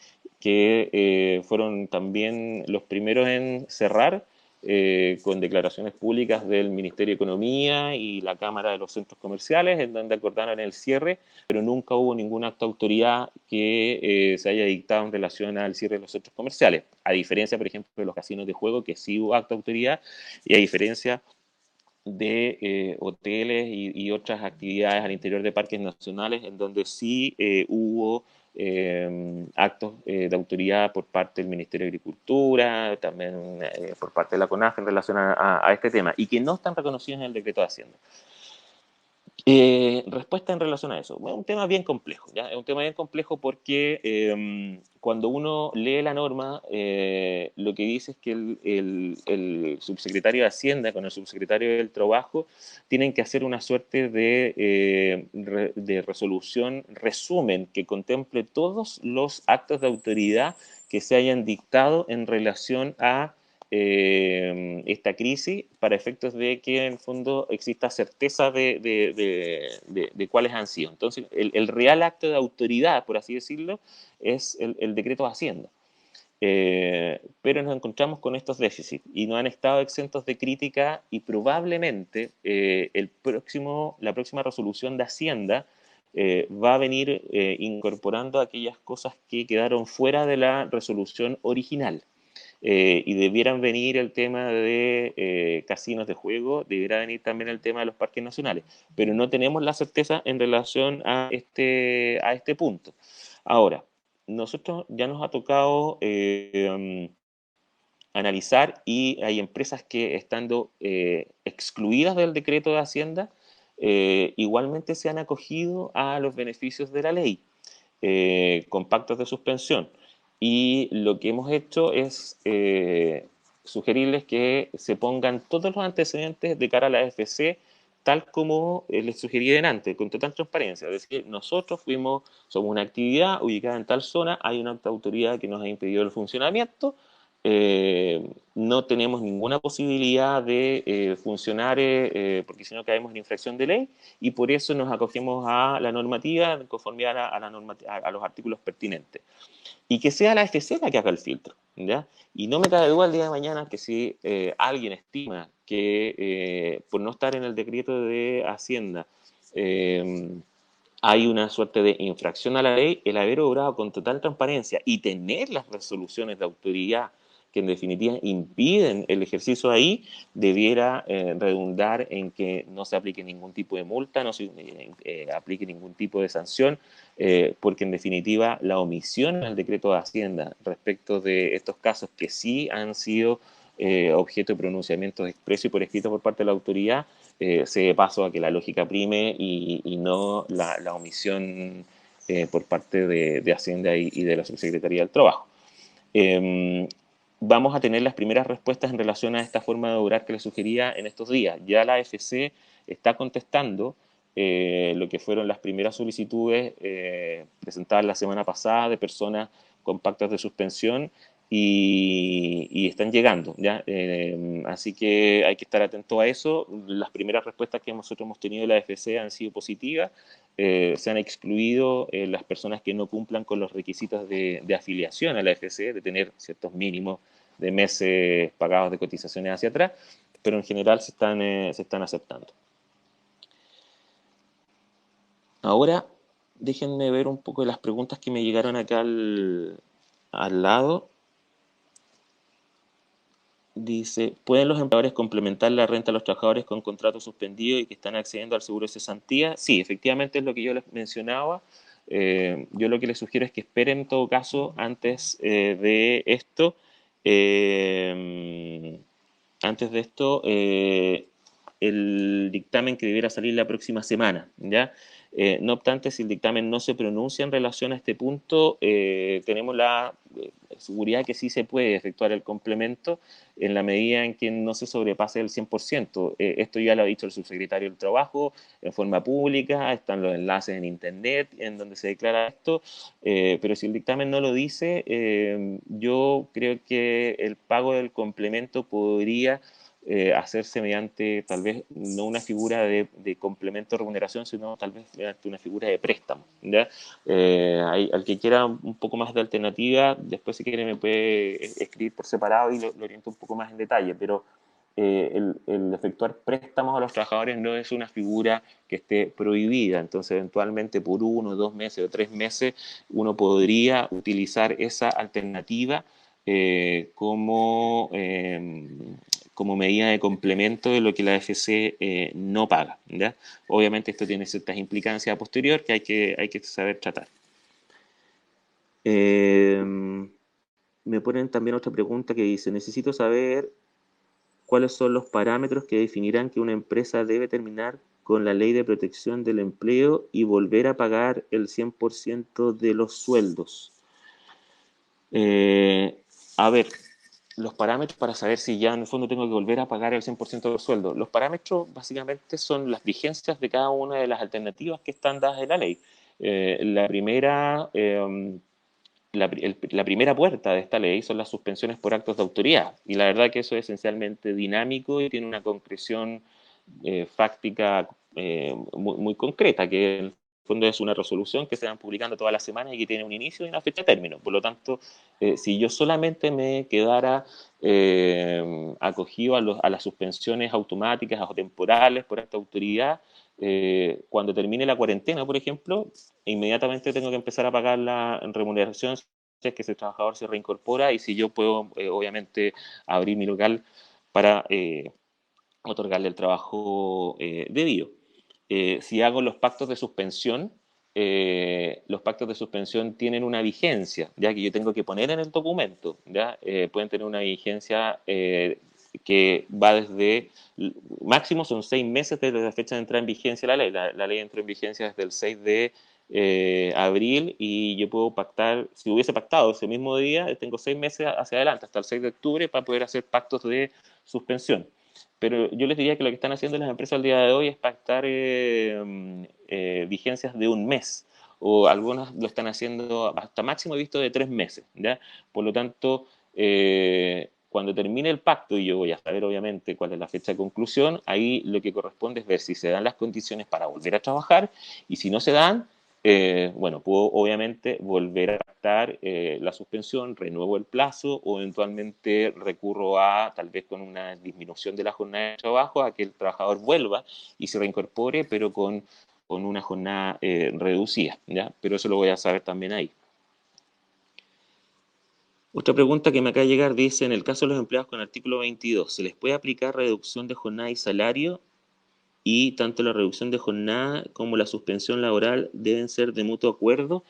que fueron también los primeros en cerrar con declaraciones públicas del Ministerio de Economía y la Cámara de los Centros Comerciales, en donde acordaron el cierre, pero nunca hubo ningún acto de autoridad que se haya dictado en relación al cierre de los centros comerciales, a diferencia, por ejemplo, de los casinos de juego, que sí hubo acto de autoridad, y a diferencia de hoteles y otras actividades al interior de parques nacionales en donde sí hubo actos de autoridad por parte del Ministerio de Agricultura, también por parte de la CONAF en relación a este tema, y que no están reconocidos en el decreto de Hacienda. Respuesta en relación a eso. Bueno, un tema bien complejo, ¿ya? Es un tema bien complejo porque cuando uno lee la norma, lo que dice es que el subsecretario de Hacienda con el subsecretario del Trabajo tienen que hacer una suerte de resolución, resumen, que contemple todos los actos de autoridad que se hayan dictado en relación a esta crisis para efectos de que en el fondo exista certeza de cuáles han sido. Entonces, el real acto de autoridad, por así decirlo, es el decreto de Hacienda. Pero nos encontramos con estos déficits y no han estado exentos de crítica y probablemente la próxima resolución de Hacienda va a venir incorporando aquellas cosas que quedaron fuera de la resolución original. Y debieran venir el tema de casinos de juego, debiera venir también el tema de los parques nacionales, pero no tenemos la certeza en relación a este punto. Ahora, nosotros ya nos ha tocado analizar y hay empresas que estando excluidas del decreto de Hacienda, igualmente se han acogido a los beneficios de la ley con pactos de suspensión. Y lo que hemos hecho es sugerirles que se pongan todos los antecedentes de cara a la AFC, tal como les sugerí delante, con total transparencia. Es decir, nosotros somos una actividad ubicada en tal zona, hay una autoridad que nos ha impedido el funcionamiento, no tenemos ninguna posibilidad de funcionar porque si no caemos en infracción de ley y por eso nos acogemos a la normativa en conformidad a los artículos pertinentes. Y que sea la FC la que haga el filtro, ¿ya? Y no me cabe duda el día de mañana que si alguien estima que por no estar en el decreto de Hacienda hay una suerte de infracción a la ley, el haber obrado con total transparencia y tener las resoluciones de autoridad que en definitiva impiden el ejercicio ahí, debiera redundar en que no se aplique ningún tipo de multa, no se aplique ningún tipo de sanción, porque en definitiva la omisión en el decreto de Hacienda respecto de estos casos que sí han sido objeto de pronunciamientos expresos y por escrito por parte de la autoridad, se dé paso a que la lógica prime y no la omisión por parte de Hacienda y de la Subsecretaría del Trabajo. Vamos a tener las primeras respuestas en relación a esta forma de obrar que les sugería en estos días. Ya la AFC está contestando lo que fueron las primeras solicitudes presentadas la semana pasada de personas con pactos de suspensión y están llegando, ¿ya? Así que hay que estar atento a eso. Las primeras respuestas que nosotros hemos tenido de la AFC han sido positivas. Se han excluido las personas que no cumplan con los requisitos de afiliación a la AFC, de tener ciertos mínimos de meses pagados de cotizaciones hacia atrás, pero en general se están aceptando. Ahora, déjenme ver un poco de las preguntas que me llegaron acá al lado. Dice, ¿pueden los empleadores complementar la renta a los trabajadores con contrato suspendido y que están accediendo al seguro de cesantía? Sí, efectivamente es lo que yo les mencionaba. Yo lo que les sugiero es que esperen en todo caso antes de esto. eh, Antes de esto, el dictamen que debiera salir la próxima semana, ¿ya? No obstante, si el dictamen no se pronuncia en relación a este punto, tenemos la seguridad que sí se puede efectuar el complemento en la medida en que no se sobrepase el 100%. Esto ya lo ha dicho el subsecretario del Trabajo en forma pública, están los enlaces en Internet en donde se declara esto, pero si el dictamen no lo dice, yo creo que el pago del complemento podría hacerse mediante tal vez no una figura de complemento de remuneración, sino tal vez mediante una figura de préstamo. ¿Ya? Al que quiera un poco más de alternativa, después si quiere me puede escribir por separado y lo oriento un poco más en detalle, pero el efectuar préstamos a los trabajadores no es una figura que esté prohibida, entonces eventualmente por 1, 2 meses o 3 meses uno podría utilizar esa alternativa como medida de complemento de lo que la AFC no paga. ¿Ya? Obviamente esto tiene ciertas implicancias a posterior que hay que saber tratar. Me ponen también otra pregunta que dice, necesito saber cuáles son los parámetros que definirán que una empresa debe terminar con la ley de protección del empleo y volver a pagar el 100% de los sueldos. A ver, los parámetros para saber si ya en el fondo tengo que volver a pagar el 100% del sueldo. Los parámetros básicamente son las vigencias de cada una de las alternativas que están dadas en la ley. La primera... la primera puerta de esta ley son las suspensiones por actos de autoridad. Y la verdad que eso es esencialmente dinámico y tiene una concreción fáctica muy, muy concreta, que en el fondo es una resolución que se van publicando todas las semanas y que tiene un inicio y una fecha de término. Por lo tanto, si yo solamente me quedara acogido a las suspensiones automáticas o temporales por acto de autoridad, cuando termine la cuarentena, por ejemplo, inmediatamente tengo que empezar a pagar la remuneración si es que ese trabajador se reincorpora y si yo puedo, obviamente, abrir mi local para otorgarle el trabajo debido. Si hago los pactos de suspensión tienen una vigencia, ya que yo tengo que poner en el documento, ya pueden tener una vigencia que va desde, máximo son 6 meses desde la fecha de entrada en vigencia de la ley. La ley entró en vigencia desde el 6 de abril y yo puedo pactar, si hubiese pactado ese mismo día, tengo 6 meses hacia adelante, hasta el 6 de octubre, para poder hacer pactos de suspensión. Pero yo les diría que lo que están haciendo las empresas al día de hoy es pactar vigencias de un mes, o algunas lo están haciendo hasta máximo visto de 3 meses. ¿Ya? Por lo tanto, cuando termine el pacto, y yo voy a saber obviamente cuál es la fecha de conclusión, ahí lo que corresponde es ver si se dan las condiciones para volver a trabajar, y si no se dan, bueno, puedo obviamente volver a pactar la suspensión, renuevo el plazo o eventualmente recurro a, tal vez con una disminución de la jornada de trabajo, a que el trabajador vuelva y se reincorpore, pero con una jornada reducida, ¿ya? Pero eso lo voy a saber también ahí. Otra pregunta que me acaba de llegar dice, en el caso de los empleados con el artículo 22, ¿se les puede aplicar reducción de jornada y salario? Y tanto la reducción de jornada como la suspensión laboral deben ser de mutuo acuerdo.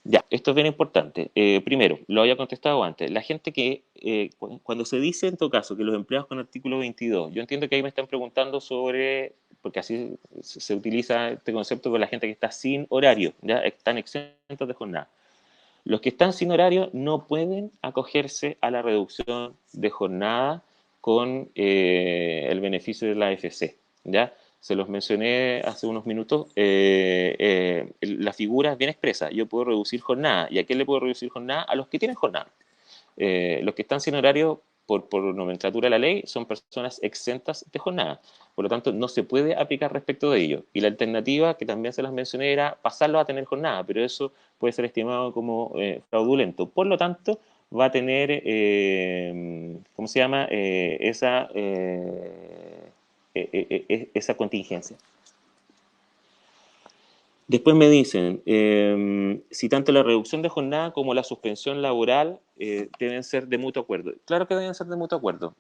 Ya, esto es bien importante. Primero, lo había contestado antes. La gente que, cuando se dice en todo caso que los empleados con artículo 22, yo entiendo que ahí me están preguntando sobre, porque así se utiliza este concepto con la gente que está sin horario, ya están exentos de jornada. Los que están sin horario no pueden acogerse a la reducción de jornada con el beneficio de la AFC, ¿ya? Se los mencioné hace unos minutos, la figura es bien expresa, yo puedo reducir jornada. ¿Y a quién le puedo reducir jornada? A los que tienen jornada. Los que están sin horario por nomenclatura de la ley son personas exentas de jornada. Por lo tanto, no se puede aplicar respecto de ello. Y la alternativa, que también se las mencioné, era pasarlo a tener jornada, pero eso puede ser estimado como fraudulento. Por lo tanto, va a tener, ¿cómo se llama? Esa contingencia. Después me dicen, si tanto la reducción de jornada como la suspensión laboral deben ser de mutuo acuerdo. Claro que deben ser de mutuo acuerdo.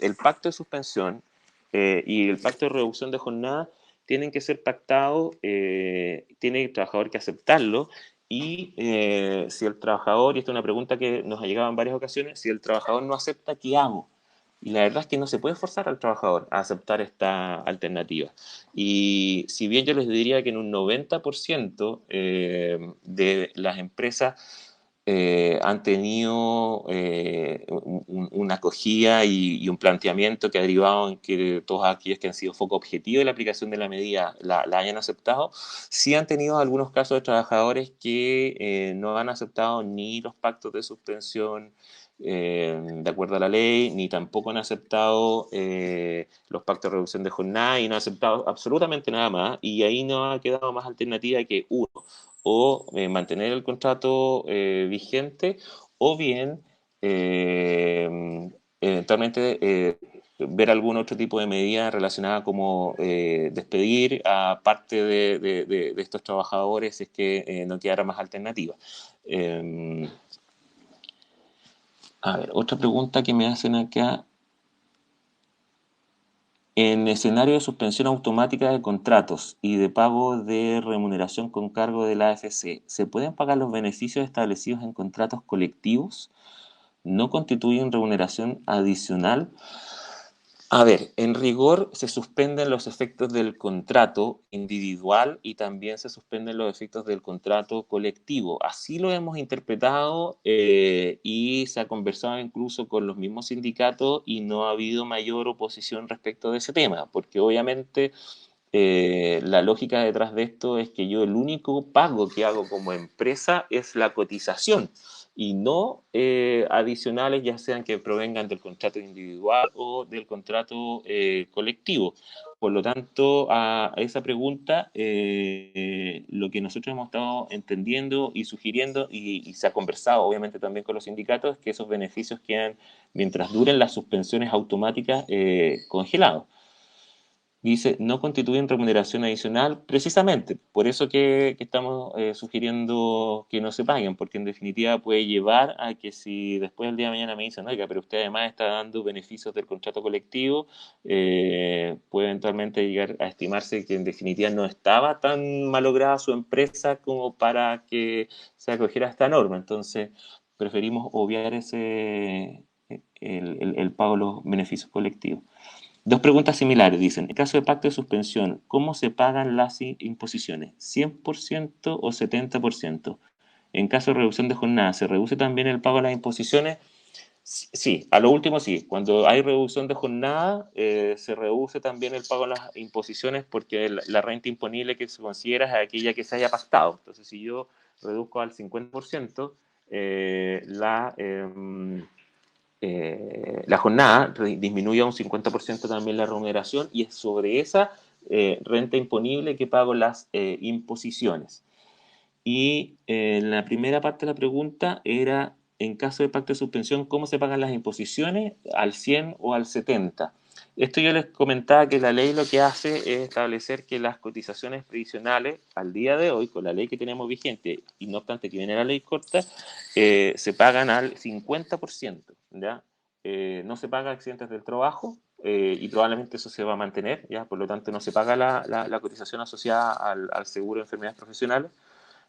El pacto de suspensión y el pacto de reducción de jornada tienen que ser pactados, tiene el trabajador que aceptarlo y si el trabajador, y esta es una pregunta que nos ha llegado en varias ocasiones, si el trabajador no acepta, ¿qué hago? Y la verdad es que no se puede forzar al trabajador a aceptar esta alternativa. Y si bien yo les diría que en un 90% de las empresas han tenido una acogida y un planteamiento que ha derivado en que todos aquellos que han sido foco objetivo de la aplicación de la medida la hayan aceptado, sí han tenido algunos casos de trabajadores que no han aceptado ni los pactos de suspensión de acuerdo a la ley, ni tampoco han aceptado los pactos de reducción de jornada y no han aceptado absolutamente nada más. Y ahí no ha quedado más alternativa que uno, o mantener el contrato vigente, o bien eventualmente ver algún otro tipo de medida relacionada como despedir a parte de estos trabajadores si es que no quedara más alternativa. A ver, otra pregunta que me hacen acá. En escenario de suspensión automática de contratos y de pago de remuneración con cargo de la AFC, ¿se pueden pagar los beneficios establecidos en contratos colectivos? ¿No constituyen remuneración adicional? A ver, en rigor se suspenden los efectos del contrato individual y también se suspenden los efectos del contrato colectivo. Así lo hemos interpretado y se ha conversado incluso con los mismos sindicatos y no ha habido mayor oposición respecto de ese tema, porque obviamente la lógica detrás de esto es que yo el único pago que hago como empresa es la cotización y no adicionales, ya sean que provengan del contrato individual o del contrato colectivo. Por lo tanto, a esa pregunta, lo que nosotros hemos estado entendiendo y sugiriendo, y se ha conversado obviamente también con los sindicatos, es que esos beneficios quedan, mientras duren las suspensiones automáticas, congelados. Dice, no constituyen remuneración adicional, precisamente, por eso que estamos sugiriendo que no se paguen, porque en definitiva puede llevar a que si después del día de mañana me dicen, oiga, pero usted además está dando beneficios del contrato colectivo, puede eventualmente llegar a estimarse que en definitiva no estaba tan malograda su empresa como para que se acogiera a esta norma. Entonces, preferimos obviar el pago de los beneficios colectivos. Dos preguntas similares, dicen. En caso de pacto de suspensión, ¿cómo se pagan las imposiciones? ¿100% o 70%? En caso de reducción de jornada, ¿se reduce también el pago de las imposiciones? Sí, a lo último sí. Cuando hay reducción de jornada, se reduce también el pago de las imposiciones porque la renta imponible que se considera es aquella que se haya pactado. Entonces, si yo reduzco al 50%, la jornada disminuye a un 50% también la remuneración y es sobre esa renta imponible que pago las imposiciones. Y la primera parte de la pregunta era, en caso de pacto de suspensión, ¿cómo se pagan las imposiciones? ¿Al 100 o al 70? Esto yo les comentaba que la ley lo que hace es establecer que las cotizaciones previsionales, al día de hoy, con la ley que tenemos vigente, y no obstante que viene la ley corta, se pagan al 50%, ¿ya? No se paga accidentes del trabajo, y probablemente eso se va a mantener, ¿ya? Por lo tanto no se paga la cotización asociada al seguro de enfermedades profesionales,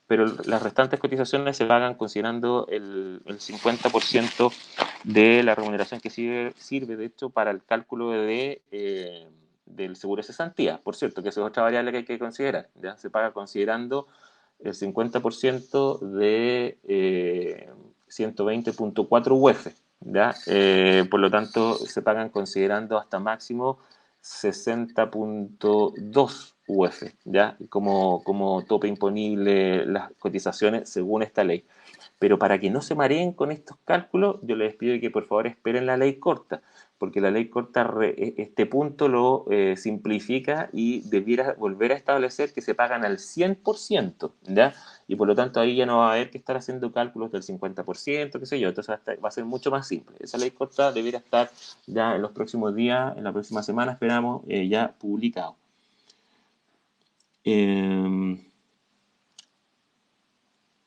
pero las restantes cotizaciones se pagan considerando el 50% de la remuneración que sirve, de hecho, para el cálculo del seguro de cesantía. Por cierto, que esa es otra variable que hay que considerar. ¿Ya? Se paga considerando el 50% de 120.4 UF. ¿Ya? Por lo tanto, se pagan considerando hasta máximo 60.2 UF, ¿ya? Como tope imponible las cotizaciones según esta ley. Pero para que no se mareen con estos cálculos, yo les pido que por favor esperen la ley corta, porque la ley corta este punto lo simplifica y debiera volver a establecer que se pagan al 100%, ¿ya? Y por lo tanto ahí ya no va a haber que estar haciendo cálculos del 50%, qué sé yo, entonces va a ser mucho más simple. Esa ley corta debiera estar ya en los próximos días, en la próxima semana esperamos, ya publicado.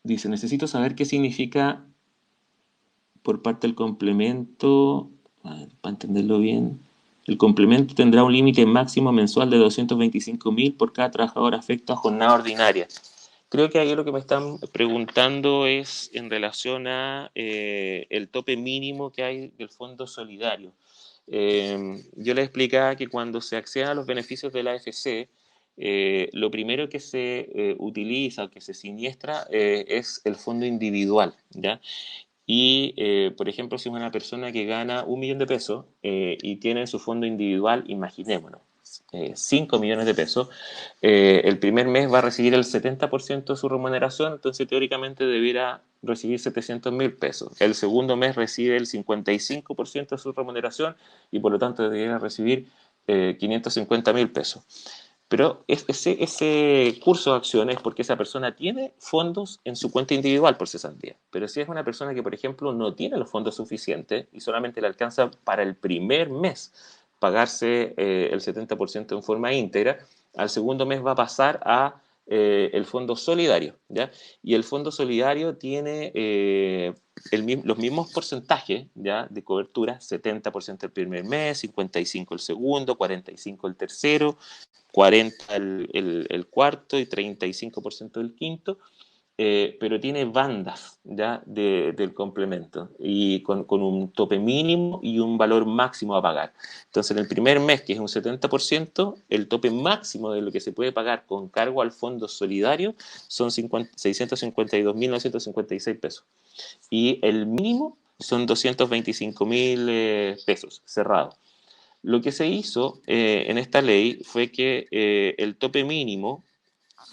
Dice, necesito saber qué significa por parte del complemento, para entenderlo bien. El complemento tendrá un límite máximo mensual de 225.000 por cada trabajador afecto a jornada ordinaria. Creo que ahí lo que me están preguntando es en relación a el tope mínimo que hay del Fondo Solidario. Yo les explicaba que cuando se accede a los beneficios de la AFC, lo primero que se utiliza o que se siniestra es el fondo individual, ¿ya? Y, por ejemplo, si es una persona que gana 1 millón de pesos y tiene su fondo individual, imaginémonos, 5 millones de pesos, el primer mes va a recibir el 70% de su remuneración, entonces teóricamente debiera recibir 700.000 pesos. El segundo mes recibe el 55% de su remuneración y por lo tanto debiera recibir 550.000 pesos. Pero ese curso de acciones es porque esa persona tiene fondos en su cuenta individual por cesantía. Pero si es una persona que, por ejemplo, no tiene los fondos suficientes y solamente le alcanza para el primer mes pagarse el 70% en forma íntegra, al segundo mes va a pasar a el fondo solidario, ¿ya? Y el fondo solidario tiene los mismos porcentajes, ¿ya? De cobertura, 70% el primer mes, 55% el segundo, 45% el tercero, 40 el cuarto y 35% el quinto, pero tiene bandas ya del complemento y con un tope mínimo y un valor máximo a pagar. Entonces, en el primer mes, que es un 70%, el tope máximo de lo que se puede pagar con cargo al fondo solidario son 652.956 pesos. Y el mínimo son 225.000 pesos cerrados. Lo que se hizo en esta ley fue que el tope mínimo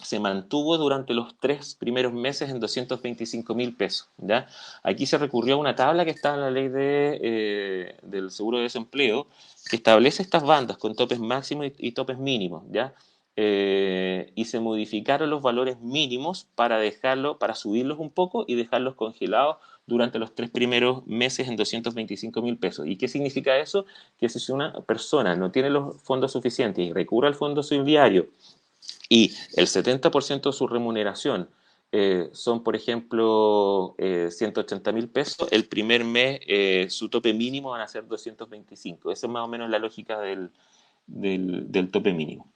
se mantuvo durante los 3 primeros meses en 225.000 pesos. ¿Ya? Aquí se recurrió a una tabla que está en la ley del seguro de desempleo, que establece estas bandas con topes máximos y topes mínimos. ¿Ya? Y se modificaron los valores mínimos para subirlos un poco y dejarlos congelados durante los 3 primeros meses en 225.000 pesos. ¿Y qué significa eso? Que si una persona no tiene los fondos suficientes y recurre al fondo solidario y el 70% de su remuneración son, por ejemplo, 180.000 pesos, el primer mes su tope mínimo van a ser 225. Esa es más o menos la lógica del tope mínimo.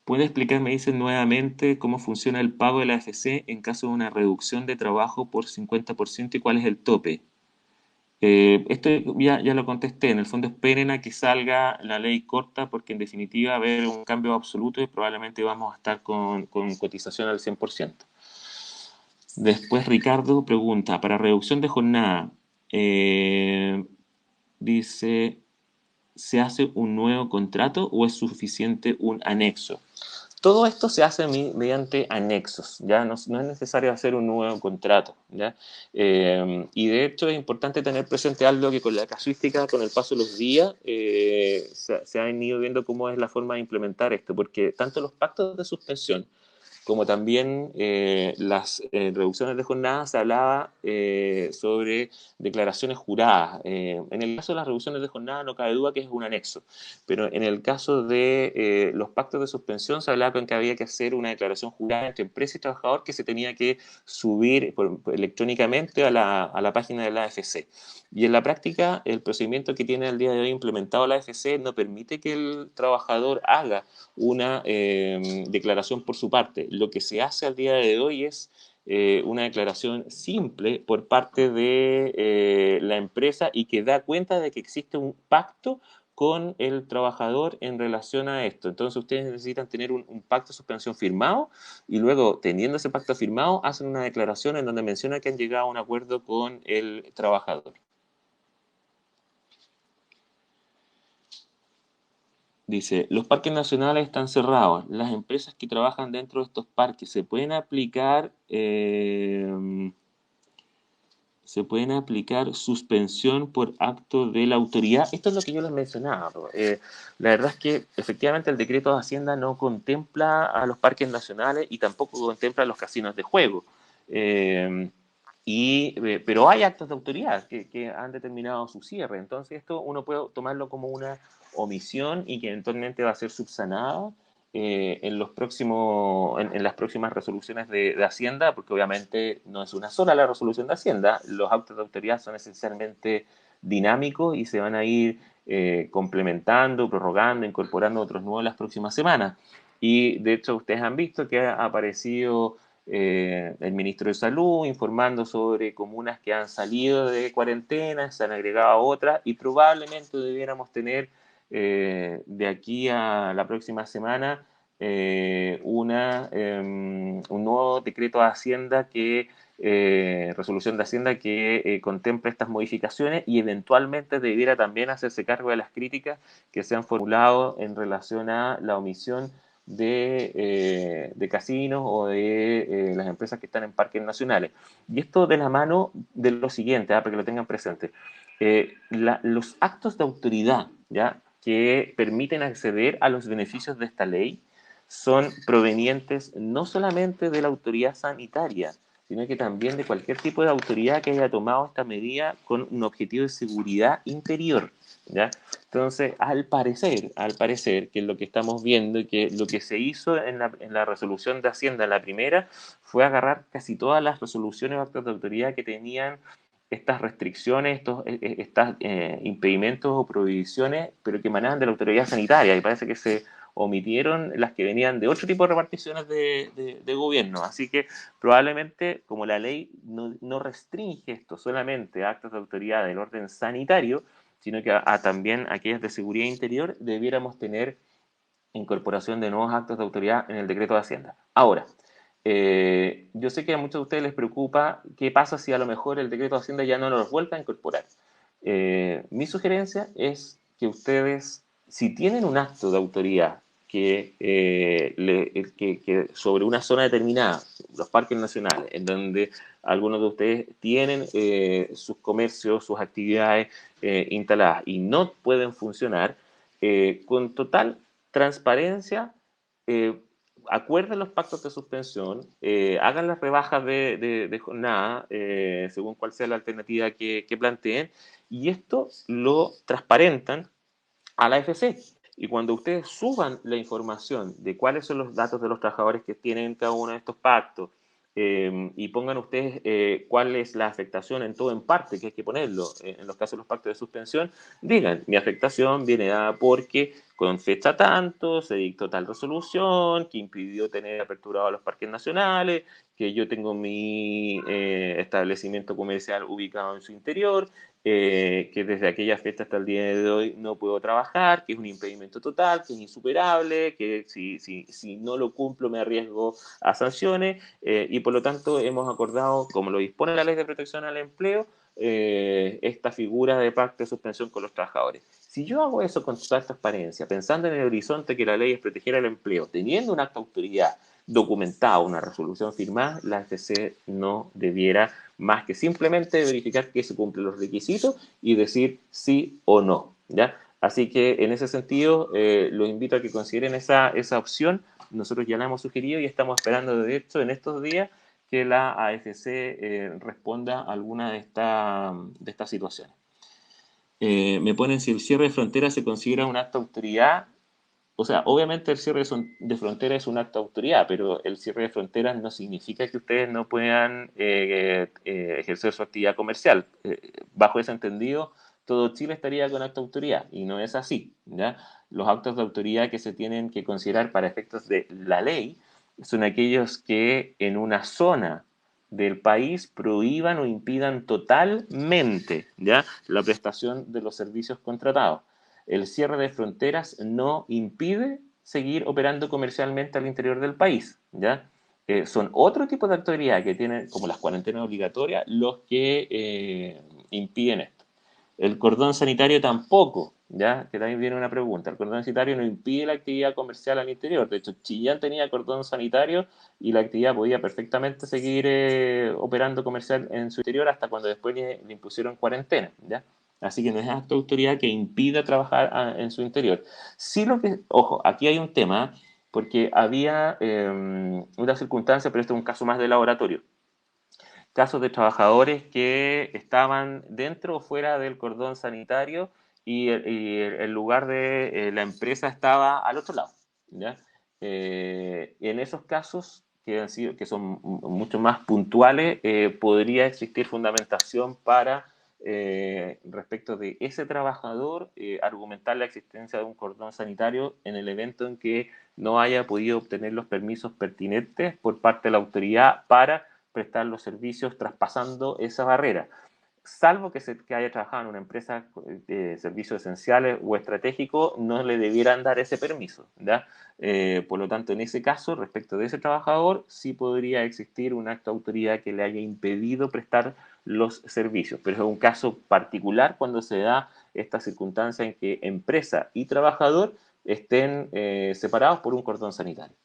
¿Puede explicar, me dicen nuevamente, cómo funciona el pago de la AFC en caso de una reducción de trabajo por 50% y cuál es el tope? Esto ya lo contesté, en el fondo esperen a que salga la ley corta porque en definitiva va a haber un cambio absoluto y probablemente vamos a estar con cotización al 100%. Después Ricardo pregunta, para reducción de jornada, dice, ¿se hace un nuevo contrato o es suficiente un anexo? Todo esto se hace mediante anexos, ¿ya? No es necesario hacer un nuevo contrato, ¿ya? Y de hecho es importante tener presente algo que con la casuística, con el paso de los días, se ha ido viendo cómo es la forma de implementar esto, porque tanto los pactos de suspensión como también las reducciones de jornada, se hablaba sobre declaraciones juradas. En el caso de las reducciones de jornada no cabe duda que es un anexo, pero en el caso de los pactos de suspensión se hablaba con que había que hacer una declaración jurada entre empresa y trabajador que se tenía que subir electrónicamente a la página de la AFC. Y en la práctica, el procedimiento que tiene al día de hoy implementado la AFC no permite que el trabajador haga una declaración por su parte. Lo que se hace al día de hoy es una declaración simple por parte de la empresa y que da cuenta de que existe un pacto con el trabajador en relación a esto. Entonces ustedes necesitan tener un pacto de suspensión firmado y luego, teniendo ese pacto firmado, hacen una declaración en donde menciona que han llegado a un acuerdo con el trabajador. Dice, los parques nacionales están cerrados. Las empresas que trabajan dentro de estos parques se pueden aplicar suspensión por acto de la autoridad. Esto es lo que yo les mencionaba. La verdad es que efectivamente el decreto de Hacienda no contempla a los parques nacionales y tampoco contempla a los casinos de juego. Eh, pero hay actos de autoridad que han determinado su cierre. Entonces esto uno puede tomarlo como una omisión y que eventualmente va a ser subsanada en las próximas resoluciones de Hacienda, porque obviamente no es una sola la resolución de Hacienda, los actos de autoridad son esencialmente dinámicos y se van a ir complementando, prorrogando, incorporando otros nuevos en las próximas semanas. Y de hecho ustedes han visto que ha aparecido el ministro de Salud informando sobre comunas que han salido de cuarentena, se han agregado otras y probablemente debiéramos tener de aquí a la próxima semana un nuevo decreto de Hacienda resolución de Hacienda que contemple estas modificaciones y eventualmente debiera también hacerse cargo de las críticas que se han formulado en relación a la omisión de casinos o de las empresas que están en parques nacionales. Y esto de la mano de lo siguiente, para que lo tengan presente. Los actos de autoridad, ¿ya?, que permiten acceder a los beneficios de esta ley son provenientes no solamente de la autoridad sanitaria, sino que también de cualquier tipo de autoridad que haya tomado esta medida con un objetivo de seguridad interior, ¿ya? Entonces, al parecer, que es lo que estamos viendo y que lo que se hizo en la resolución de Hacienda, la primera, fue agarrar casi todas las resoluciones o actos de autoridad que tenían estas restricciones, estos impedimentos o prohibiciones, pero que emanaban de la autoridad sanitaria, y parece que se omitieron las que venían de otro tipo de reparticiones de gobierno. Así que probablemente, como la ley no restringe esto solamente a actos de autoridad del orden sanitario, sino que también aquellas de seguridad interior, debiéramos tener incorporación de nuevos actos de autoridad en el decreto de Hacienda. Ahora, yo sé que a muchos de ustedes les preocupa qué pasa si a lo mejor el decreto de Hacienda ya no los vuelve a incorporar. Mi sugerencia es que ustedes, si tienen un acto de autoridad que sobre una zona determinada, los parques nacionales, en donde algunos de ustedes tienen sus comercios, sus actividades instaladas y no pueden funcionar, con total transparencia, eh, acuerden los pactos de suspensión, hagan las rebajas de jornada, según cuál sea la alternativa que planteen, y esto lo transparentan a la AFC. Y cuando ustedes suban la información de cuáles son los datos de los trabajadores que tienen cada uno de estos pactos, y pongan ustedes cuál es la afectación en todo o en parte, que hay que ponerlo, en los casos de los pactos de suspensión, digan, mi afectación viene dada porque con fecha tanto se dictó tal resolución que impidió tener aperturados los parques nacionales, que yo tengo mi establecimiento comercial ubicado en su interior, que desde aquella fecha hasta el día de hoy no puedo trabajar, que es un impedimento total, que es insuperable, que si no lo cumplo me arriesgo a sanciones, y por lo tanto hemos acordado, como lo dispone la Ley de Protección al Empleo, esta figura de pacto de suspensión con los trabajadores. Si yo hago eso con total transparencia, pensando en el horizonte que la ley es proteger el empleo, teniendo un acto de autoridad documentado, una resolución firmada, la AFC no debiera más que simplemente verificar que se cumplen los requisitos y decir sí o no, ¿ya? Así que en ese sentido, los invito a que consideren esa opción. Nosotros ya la hemos sugerido y estamos esperando, de hecho, en estos días que la AFC responda a alguna de estas situaciones. Me ponen si el cierre de fronteras se considera un acto de autoridad. O sea, obviamente el cierre de fronteras es un acto de autoridad, pero el cierre de fronteras no significa que ustedes no puedan ejercer su actividad comercial. Bajo ese entendido, todo Chile estaría con acto de autoridad y no es así, ¿ya? Los actos de autoridad que se tienen que considerar para efectos de la ley son aquellos que en una zona del país prohíban o impidan totalmente, ¿ya?, la prestación de los servicios contratados. El cierre de fronteras no impide seguir operando comercialmente al interior del país, ¿ya? Son otro tipo de autoridad que tienen, como las cuarentenas obligatorias, los que impiden esto. El cordón sanitario tampoco, ¿ya? Que también viene una pregunta. El cordón sanitario no impide la actividad comercial al interior. De hecho, Chillán tenía cordón sanitario y la actividad podía perfectamente seguir operando comercial en su interior hasta cuando después le impusieron cuarentena, ¿ya? Así que no es acto de autoridad que impida trabajar en su interior. Sí lo que, ojo, aquí hay un tema, porque había una circunstancia, pero este es un caso más de laboratorio. Casos de trabajadores que estaban dentro o fuera del cordón sanitario y el lugar de la empresa estaba al otro lado, ¿ya? En esos casos, que son mucho más puntuales, podría existir fundamentación para, respecto de ese trabajador, argumentar la existencia de un cordón sanitario en el evento en que no haya podido obtener los permisos pertinentes por parte de la autoridad para prestar los servicios traspasando esa barrera, salvo que haya trabajado en una empresa de servicios esenciales o estratégicos, no le debieran dar ese permiso, ¿ya? Por lo tanto, en ese caso, respecto de ese trabajador, sí podría existir un acto de autoridad que le haya impedido prestar los servicios, pero es un caso particular cuando se da esta circunstancia en que empresa y trabajador estén separados por un cordón sanitario.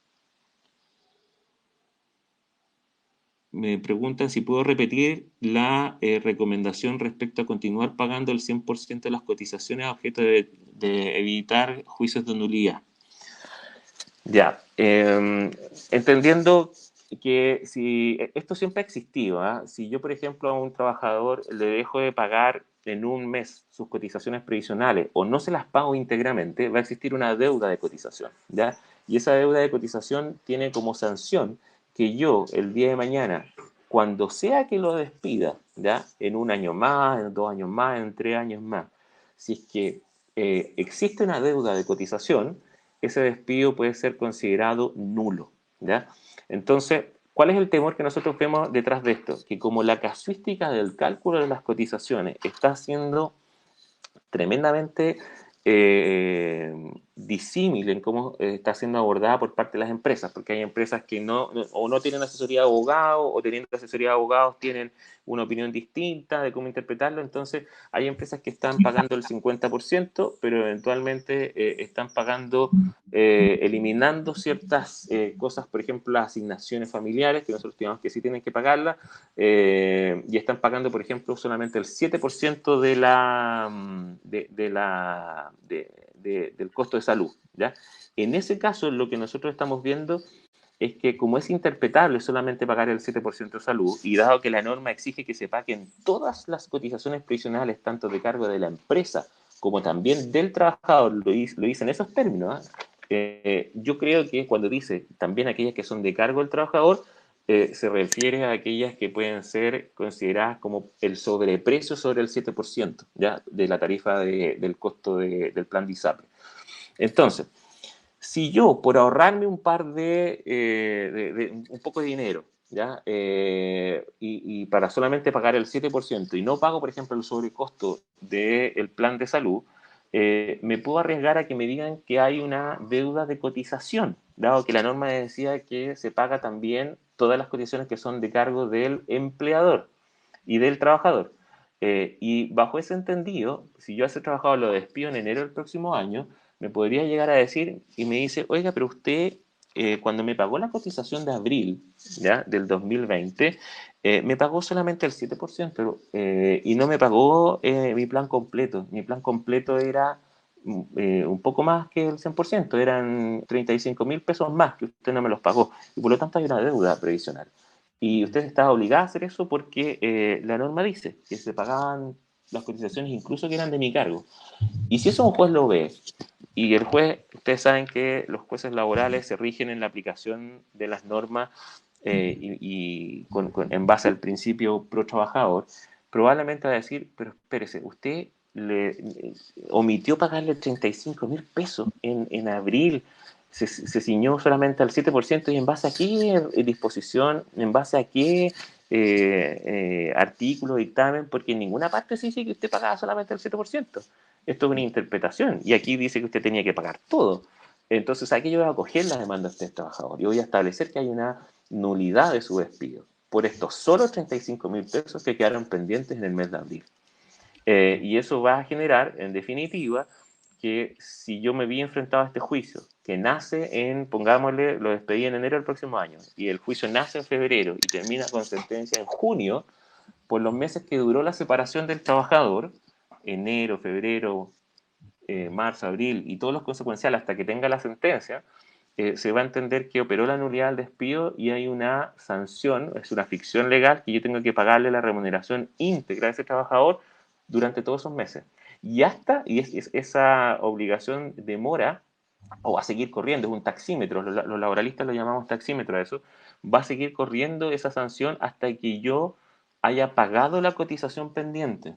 Me preguntan si puedo repetir la recomendación respecto a continuar pagando el 100% de las cotizaciones a objeto de evitar juicios de nulidad. Ya, entendiendo que si esto siempre ha existido, ¿eh? Si yo, por ejemplo, a un trabajador le dejo de pagar en un mes sus cotizaciones previsionales o no se las pago íntegramente, va a existir una deuda de cotización, ¿ya? Y esa deuda de cotización tiene como sanción que yo, el día de mañana, cuando sea que lo despida, ¿ya? En un año más, en 2 años más, en 3 años más, si es que existe una deuda de cotización, ese despido puede ser considerado nulo, ¿ya? Entonces, ¿cuál es el temor que nosotros vemos detrás de esto? Que como la casuística del cálculo de las cotizaciones está siendo tremendamente disímil en cómo está siendo abordada por parte de las empresas, porque hay empresas que o no tienen asesoría de abogados, o teniendo asesoría de abogados tienen una opinión distinta de cómo interpretarlo, entonces hay empresas que están pagando el 50%, pero eventualmente están pagando, eliminando ciertas cosas, por ejemplo, las asignaciones familiares, que nosotros tenemos que sí tienen que pagarlas, y están pagando, por ejemplo, solamente el 7% del costo de salud, ¿ya? En ese caso, lo que nosotros estamos viendo es que como es interpretable solamente pagar el 7% de salud, y dado que la norma exige que se paguen todas las cotizaciones previsionales, tanto de cargo de la empresa como también del trabajador, lo dice en esos términos, yo creo que cuando dice también aquellas que son de cargo del trabajador, se refiere a aquellas que pueden ser consideradas como el sobreprecio sobre el 7%, ¿ya? De la tarifa del costo del plan de ISAPRE. Entonces, si yo, por ahorrarme un poco de dinero, ¿ya? Y para solamente pagar el 7% y no pago, por ejemplo, el sobrecosto del plan de salud, me puedo arriesgar a que me digan que hay una deuda de cotización, dado que la norma decía que se paga también todas las cotizaciones que son de cargo del empleador y del trabajador. Y bajo ese entendido, si yo a ese trabajador lo despido en enero del próximo año, me podría llegar a decir y me dice, oiga, pero usted, cuando me pagó la cotización de abril, ¿ya? Del 2020, me pagó solamente el 7%, y no me pagó mi plan completo. Mi plan completo era un poco más que el 100%, eran 35.000 pesos más que usted no me los pagó. Y por lo tanto hay una deuda previsional. Y usted estaba obligado a hacer eso porque la norma dice que se pagaban las cotizaciones incluso que eran de mi cargo. Y si eso un juez lo ve, y el juez, ustedes saben que los jueces laborales se rigen en la aplicación de las normas en base al principio pro trabajador, probablemente va a decir, pero espérese, usted omitió pagarle 35.000 pesos en abril, se ciñó solamente al 7%, y en base a qué disposición, en base a qué artículo, dictamen, porque en ninguna parte se dice que usted pagaba solamente el 7%. Esto es una interpretación, y aquí dice que usted tenía que pagar todo. Entonces aquí yo voy a acoger la demanda de este trabajador y voy a establecer que hay una nulidad de su despido por estos solo 35.000 pesos que quedaron pendientes en el mes de abril. Y eso va a generar, en definitiva, que si yo me vi enfrentado a este juicio, que nace en, pongámosle, lo despedí en enero del próximo año, y el juicio nace en febrero y termina con sentencia en junio, por los meses que duró la separación del trabajador, enero, febrero, marzo, abril y todos los consecuenciales hasta que tenga la sentencia, se va a entender que operó la nulidad del despido y hay una sanción, es una ficción legal que yo tengo que pagarle la remuneración íntegra a ese trabajador durante todos esos meses. Y hasta, esa obligación demora o va a seguir corriendo, es un taxímetro, los laboralistas lo llamamos taxímetro a eso, va a seguir corriendo esa sanción hasta que yo haya pagado la cotización pendiente.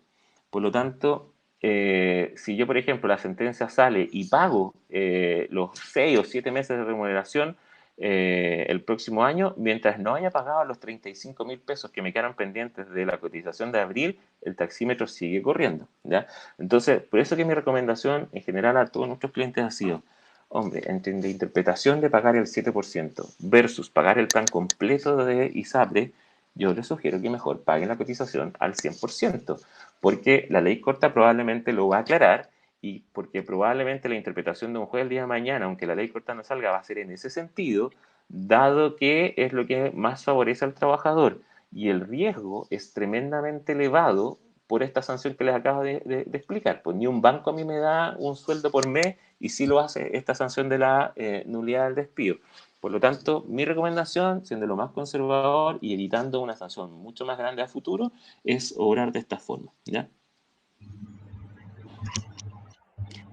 Por lo tanto, si yo, por ejemplo, la sentencia sale y pago los 6 o 7 meses de remuneración el próximo año, mientras no haya pagado los 35.000 pesos que me quedaron pendientes de la cotización de abril, el taxímetro sigue corriendo, ¿ya? Entonces, por eso que mi recomendación en general a todos nuestros clientes ha sido, hombre, entre interpretación de pagar el 7% versus pagar el plan completo de ISAPRE, yo les sugiero que mejor paguen la cotización al 100%, porque la ley corta probablemente lo va a aclarar y porque probablemente la interpretación de un juez el día de mañana, aunque la ley corta no salga, va a ser en ese sentido, dado que es lo que más favorece al trabajador y el riesgo es tremendamente elevado por esta sanción que les acabo de explicar. Pues ni un banco a mí me da un sueldo por mes y sí lo hace esta sanción de la nulidad del despido. Por lo tanto, mi recomendación, siendo lo más conservador y evitando una sanción mucho más grande a futuro, es obrar de esta forma, ¿ya?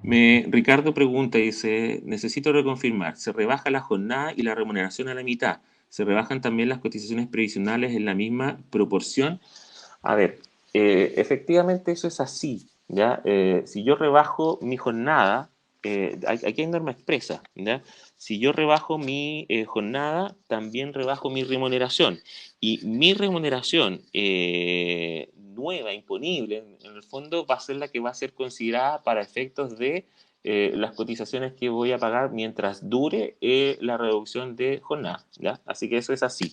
Ricardo pregunta, dice, necesito reconfirmar, ¿se rebaja la jornada y la remuneración a la mitad? ¿Se rebajan también las cotizaciones previsionales en la misma proporción? A ver, efectivamente eso es así, ¿ya? Si yo rebajo mi jornada, aquí hay norma expresa, ¿ya? Si yo rebajo mi jornada, también rebajo mi remuneración. Y mi remuneración nueva, imponible, en el fondo va a ser la que va a ser considerada para efectos de las cotizaciones que voy a pagar mientras dure la reducción de jornada, ¿ya? Así que eso es así.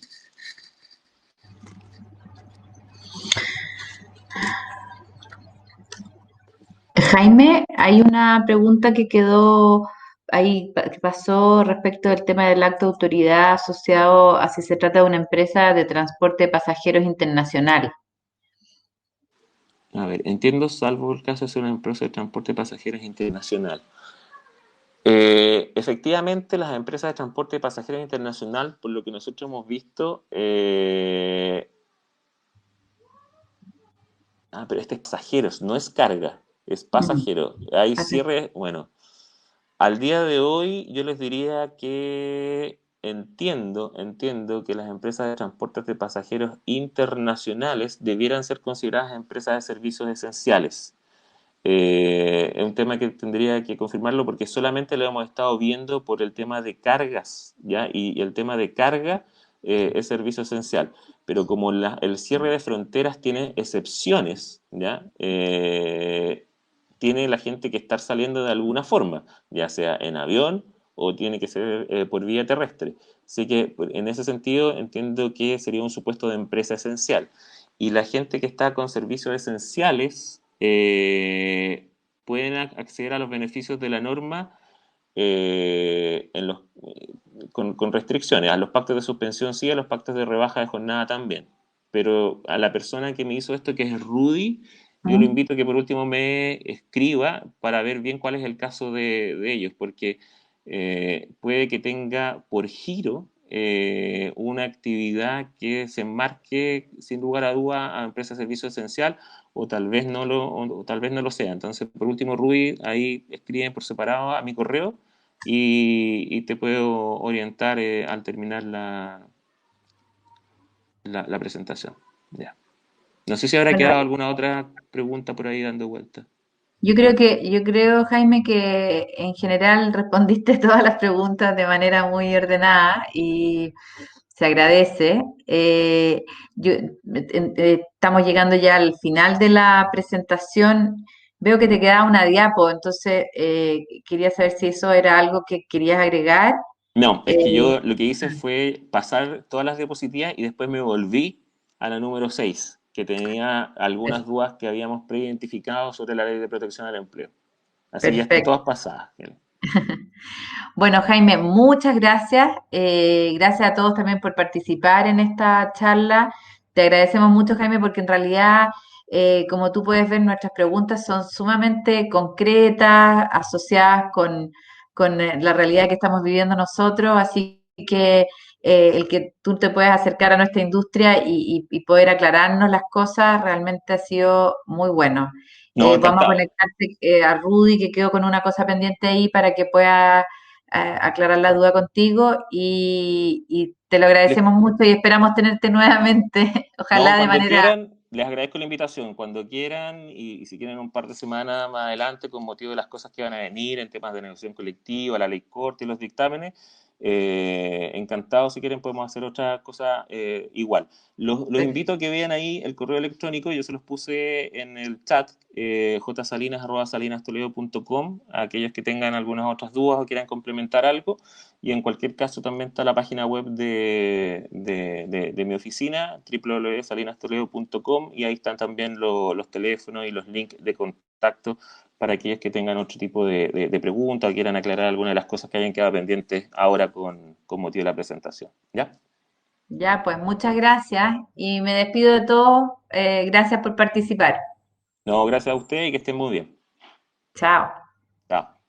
Jaime, hay una pregunta que quedó ahí, que pasó respecto del tema del acto de autoridad asociado a si se trata de una empresa de transporte de pasajeros internacional.
A ver, entiendo, salvo el caso de ser una empresa de transporte de pasajeros internacional. Efectivamente, las empresas de transporte de pasajeros internacional, por lo que nosotros hemos visto, pero este es pasajeros, no es carga, es
Mm,
pasajero. Hay
pasa-
cierre, bueno, al día de hoy yo les diría que entiendo que las empresas de transporte de pasajeros internacionales debieran ser consideradas empresas de servicios esenciales. Es un tema que tendría que confirmarlo porque solamente lo hemos estado viendo por el tema de cargas, ¿ya? Y el tema de carga es servicio esencial. Pero como el cierre de fronteras tiene excepciones, ¿ya? Tiene la gente que estar saliendo de alguna forma, ya sea en avión o tiene que ser por vía terrestre. Así que en ese sentido entiendo que sería un supuesto de empresa esencial. Y la gente que está con servicios esenciales pueden acceder a los beneficios de la norma con restricciones. A los pactos de suspensión sí, a los pactos de rebaja de jornada también. Pero a la persona que me hizo esto, que es Rudy, yo lo
¿Mm?
invito a que por último me escriba para ver bien cuál es el caso de ellos, porque puede que tenga por giro una actividad que se enmarque sin lugar a duda a empresa de servicio esencial o tal vez no lo sea. Entonces, por último, Rudy, ahí escriben por separado a mi correo y te puedo orientar al terminar la presentación. Ya. No sé si habrá
Bueno,
quedado alguna otra pregunta por ahí dando vuelta.
yo creo, Jaime, que en general respondiste todas las preguntas de manera muy ordenada y se agradece. Estamos llegando ya al final de la presentación. Veo que te queda una diapo, entonces quería saber si eso era algo que querías agregar.
No, es que
Eh,
yo lo que hice fue pasar todas las diapositivas y después me volví a la número 6 que tenía algunas dudas que habíamos preidentificado sobre la ley de protección al empleo. Así que ya están todas
Perfecto.
pasadas.
Bueno, Jaime, muchas gracias. Gracias a todos también por participar en esta charla. Te agradecemos mucho, Jaime, porque en realidad, como tú puedes ver, nuestras preguntas son sumamente concretas, asociadas con la realidad que estamos viviendo nosotros. Así que el que tú te puedas acercar a nuestra industria y poder aclararnos las cosas realmente ha sido muy bueno.
No,
Vamos a
encantado.
conectarte a Rudy, que quedó con una cosa pendiente ahí para que pueda aclarar la duda contigo y te lo
Les-
agradecemos mucho y esperamos tenerte nuevamente,
no,
ojalá de
cuando
manera
quieran, les agradezco la invitación. Cuando quieran y si quieren un par de semanas más adelante con motivo de las cosas que van a venir en temas de negociación colectiva, la ley corte y los dictámenes, encantado si quieren podemos hacer otra cosa igual. Los invito a que vean ahí el correo electrónico, yo se los puse en el chat, jsalinas@salinastoledo.com, a aquellos que tengan algunas otras dudas o quieran complementar algo. Y en cualquier caso también está la página web de mi oficina, www.salinastoledo.com, y ahí están también los teléfonos y los links de contacto para aquellos que tengan otro tipo de preguntas o quieran aclarar alguna de las cosas que hayan quedado pendientes ahora con motivo de la presentación. ¿Ya?
ya, pues muchas gracias y me despido de todos. Gracias por participar.
No, gracias a ustedes y que estén muy bien.
Chao.
Chao.